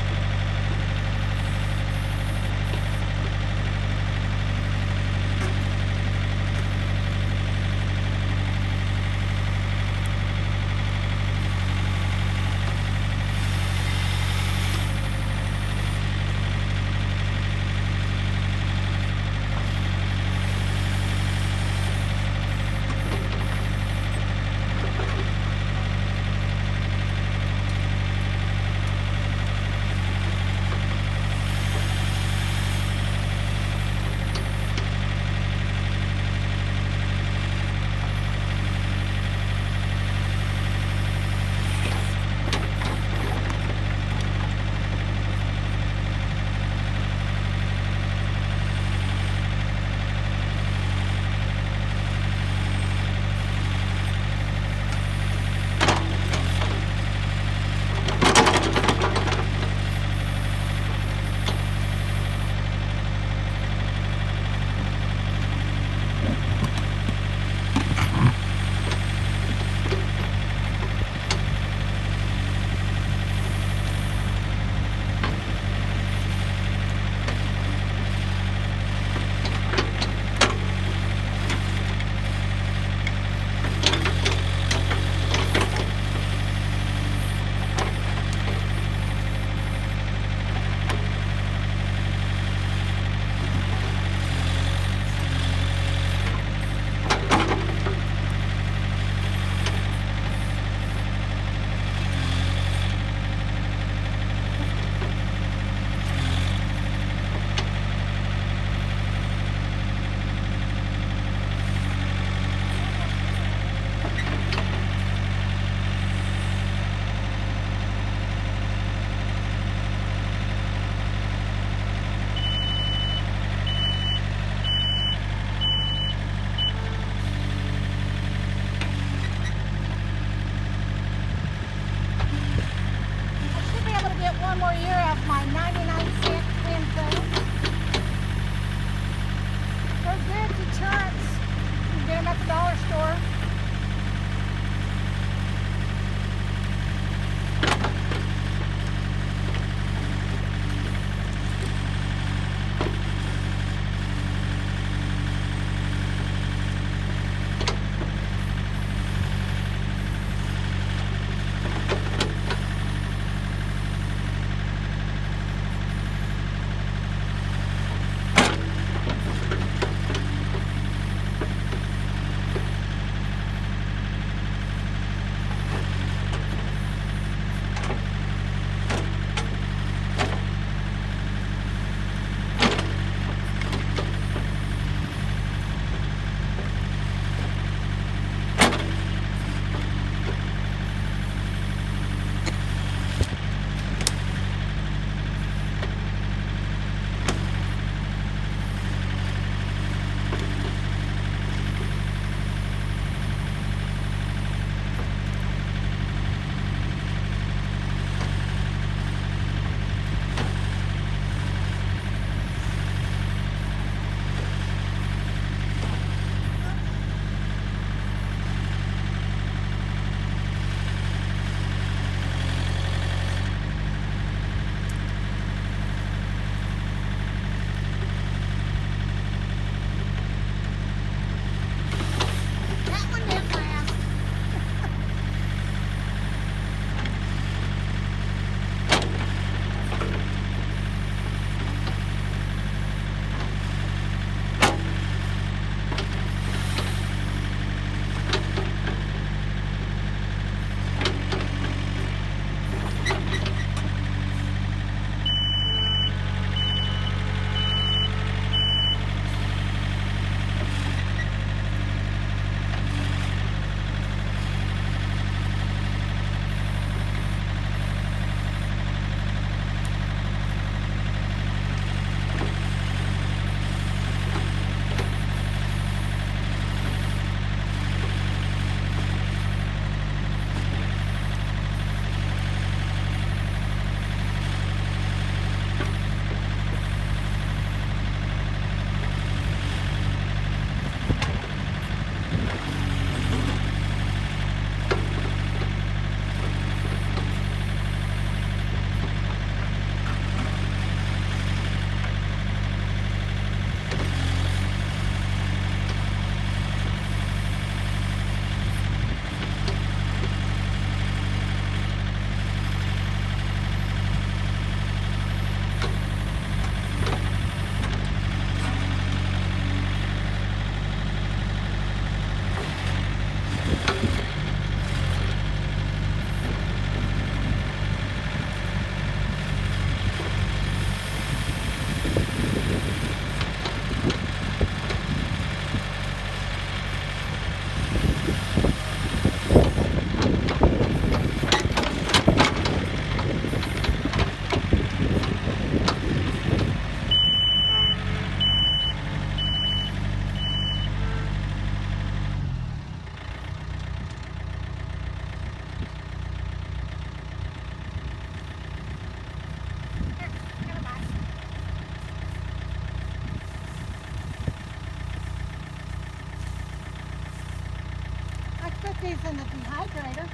put these in the dehydrator.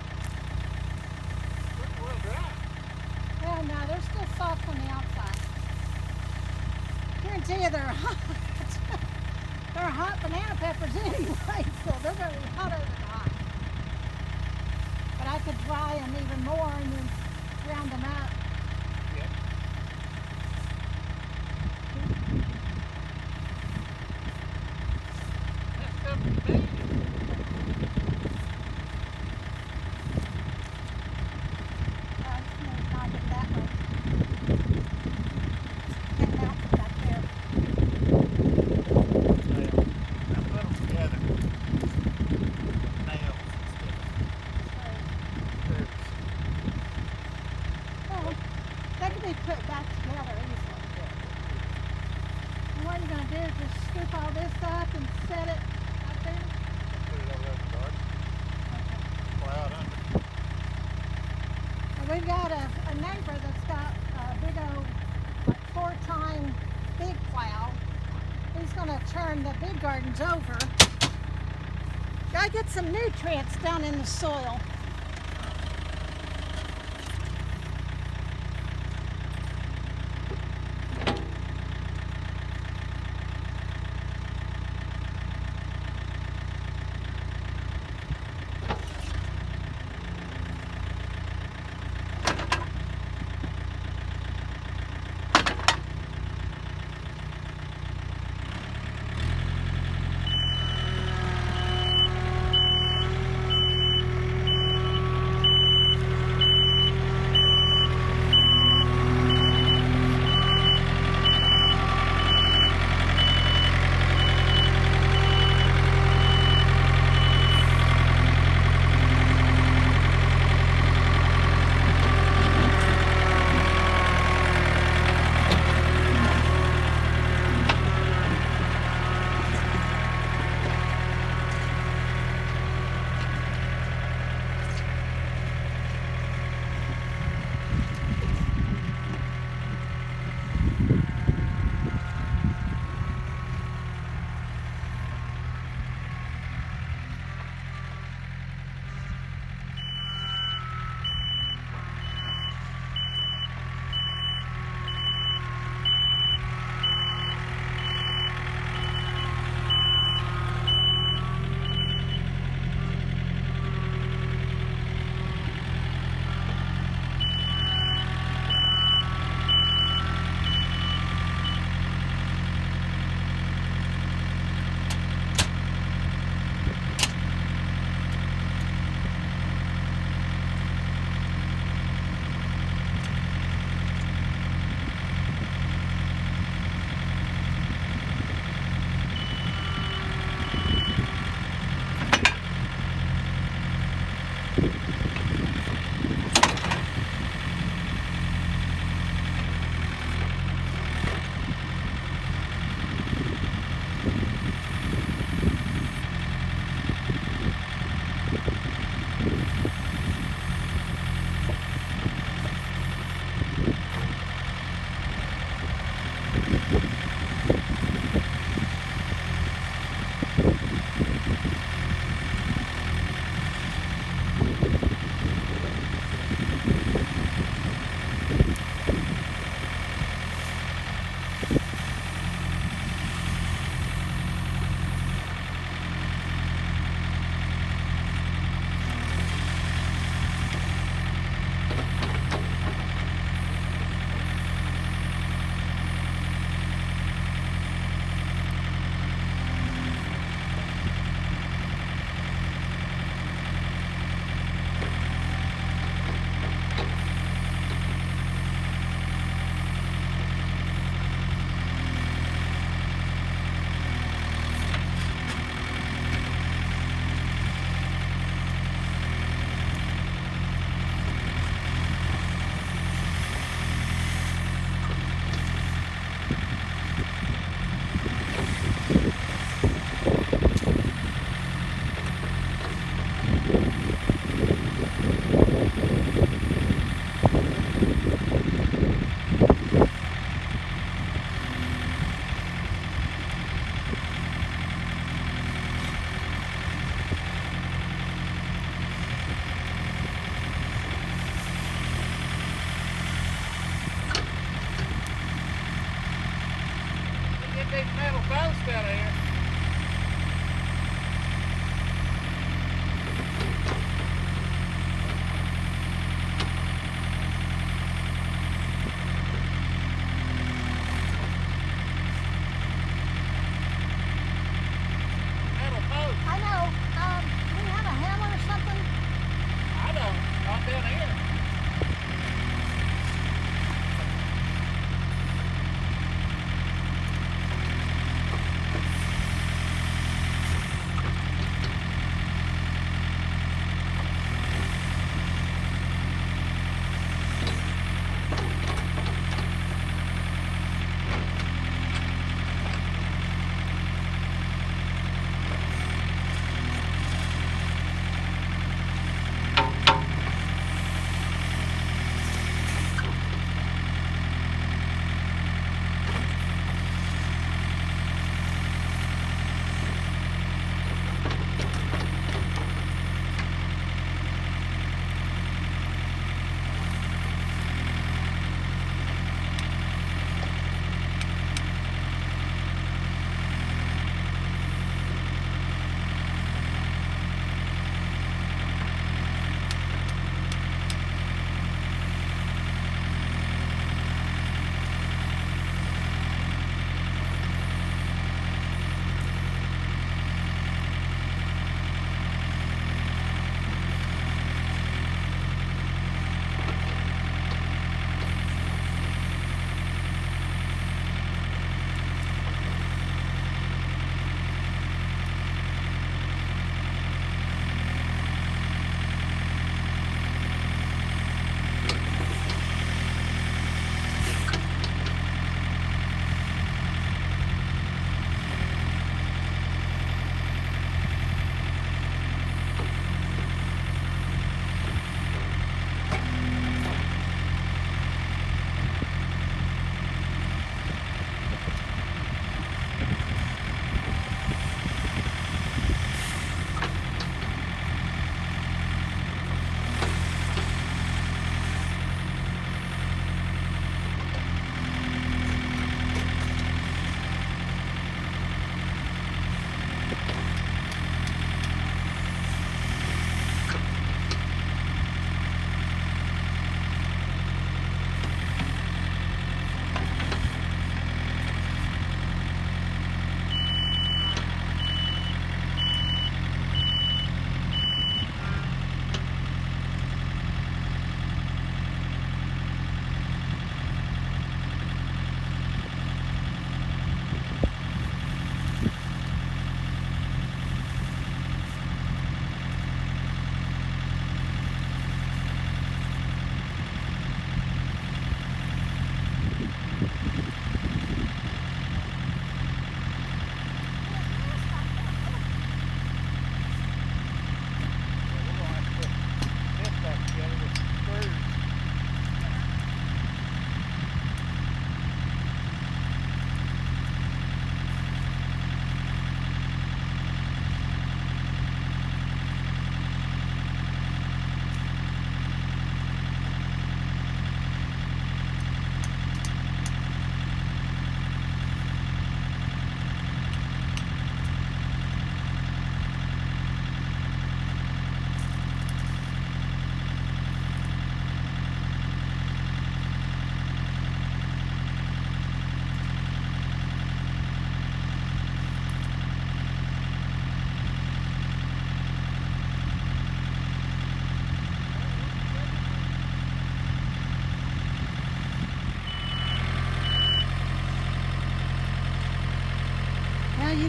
Pretty well dry. Yeah, no, they're still soft on the outside. Guarantee you they're hot. They're hot banana peppers anyway, so they're going to be hotter than hot. But I could dry them even more and then ground them up. Yeah. That stuff is big. Not get that way. Get them out back there. Well, I put them together. Nails instead of screws. Well, they can be put back together easily. And what you're going to do is just scoop all this up and set it up there. Put it over there in the garden. Fly out under. And we've got a neighbor that's got a big old, like 4-time big plow. He's going to turn the big gardens over. Got to get some nutrients down in the soil.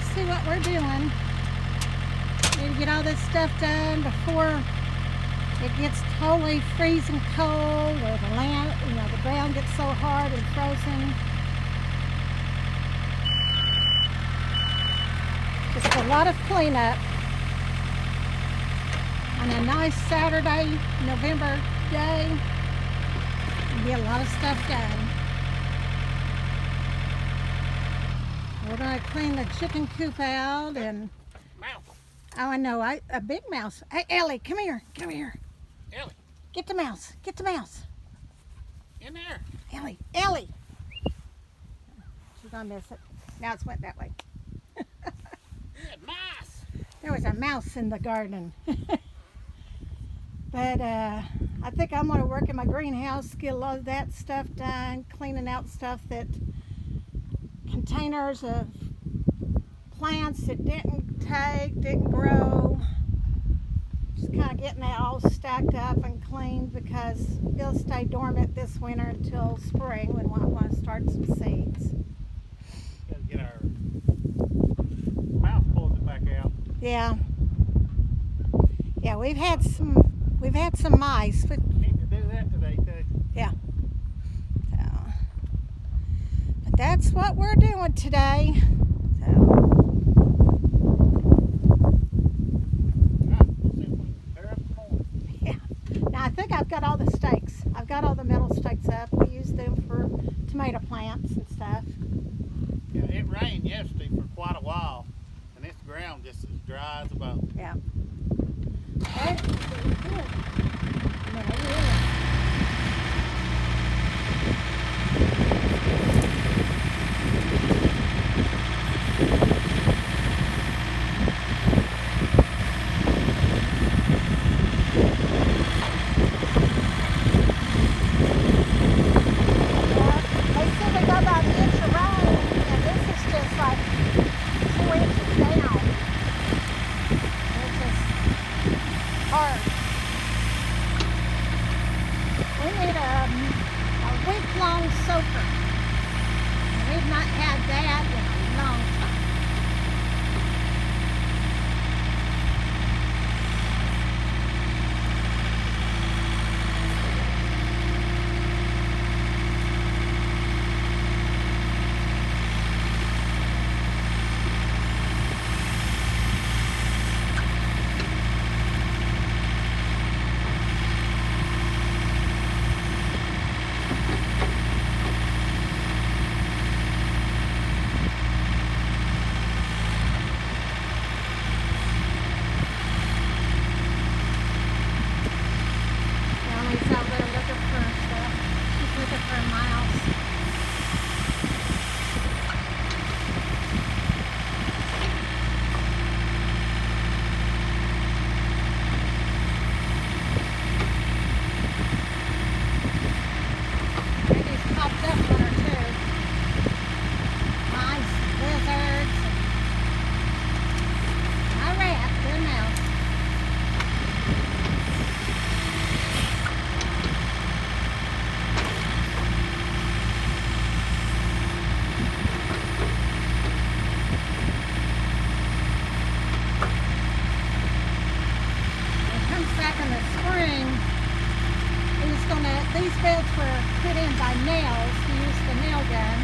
you see what we're doing. Need to get all this stuff done before it gets totally freezing cold, or the land, the ground gets so hard and frozen. Just a lot of cleanup on a nice Saturday, November day. You get a lot of stuff done. We're going to clean the chicken coop out and... Mouse. Oh, I know, a big mouse. Hey, Ellie, come here, come here. Ellie. Get the mouse, get the mouse. In there. Ellie, Ellie. She's going to miss it. Now it's went that way. Good mouse. There was a mouse in the garden. But I think I'm going to work in my greenhouse, get a lot of that stuff done, cleaning out stuff that containers of plants that didn't grow. Just kind of getting that all stacked up and cleaned, because it'll stay dormant this winter until spring when we'll want to start some seeds. Gotta get our mouse pulls it back out. Yeah. Yeah, we've had some mice. Need to do that today too. Yeah. So, but that's what we're doing today. So. Yeah. Now I think I've got all the stakes. I've got all the metal stakes up. We use them for tomato plants and stuff. Yeah, it rained yesterday for quite a while, and this ground just as dry as about. Yeah. Okay. Good. Yeah. Week-long soaker. We've not had that in a long time. These beds were put in by nails. We used the nail gun.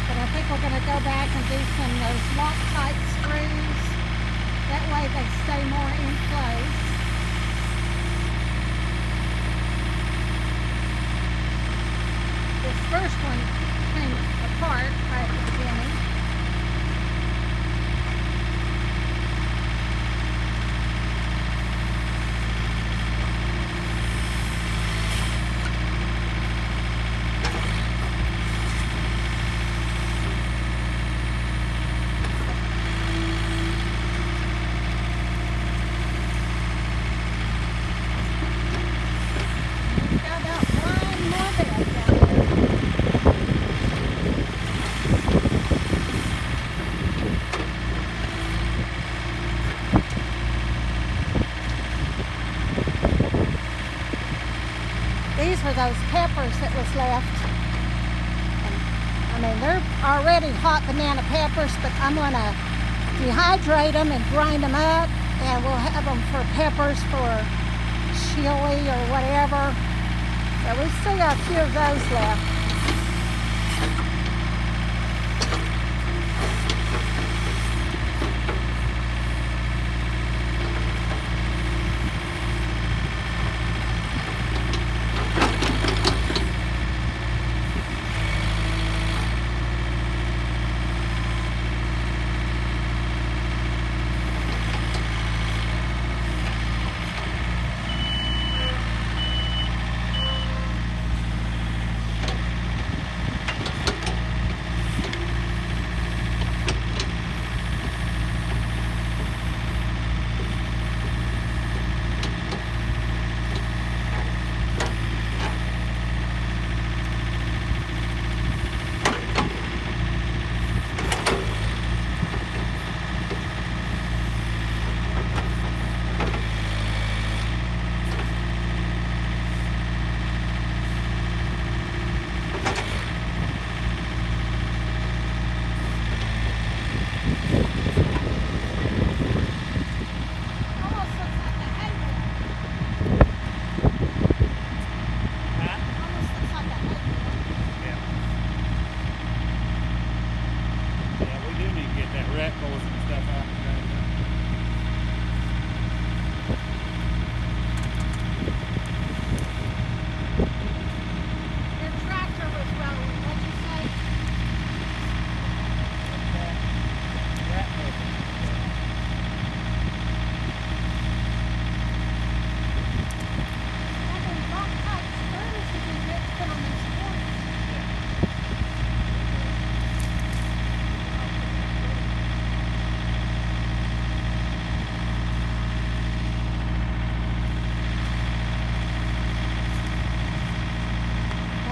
But I think we're going to go back and do some of those Loctite screws. That way they stay more in place. This first one came apart right at the beginning. These were those peppers that was left. And, I mean, they're already hot banana peppers, but I'm going to dehydrate them and grind them up, and we'll have them for peppers for chili or whatever. So we still got a few of those left.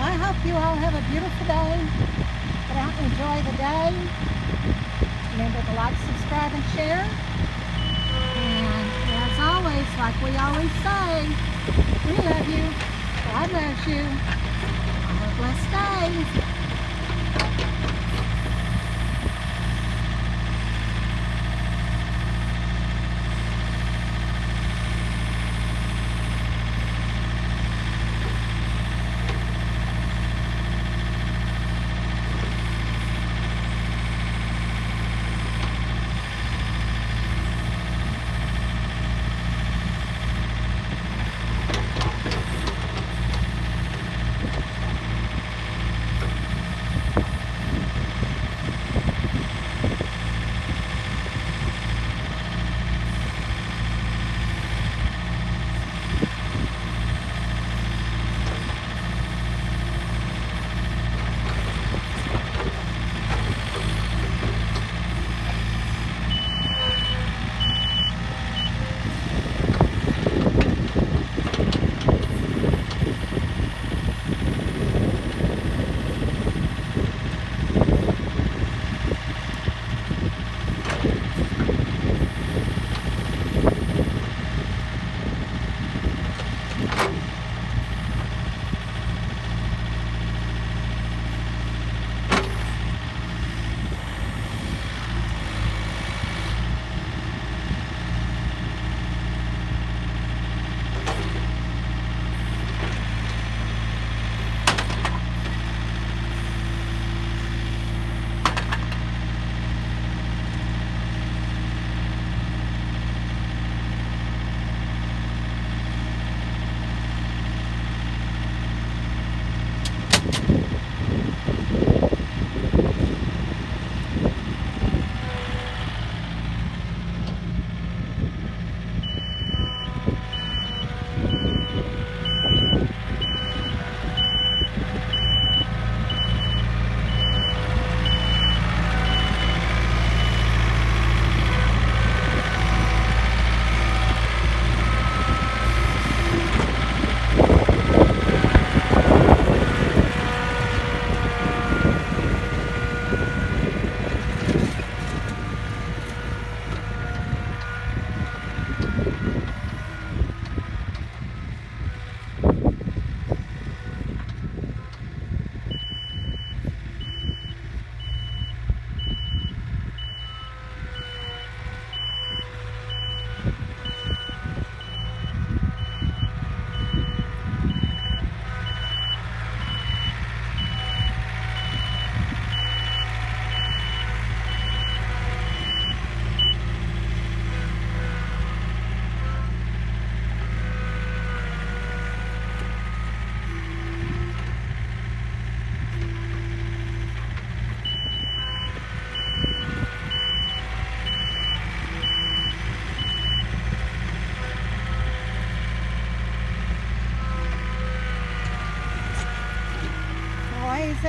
I hope you all have a beautiful day. Get out and enjoy the day. Remember to like, subscribe, and share. And as always, like we always say, we love you. God loves you. Have a blessed day.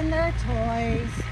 and their toys.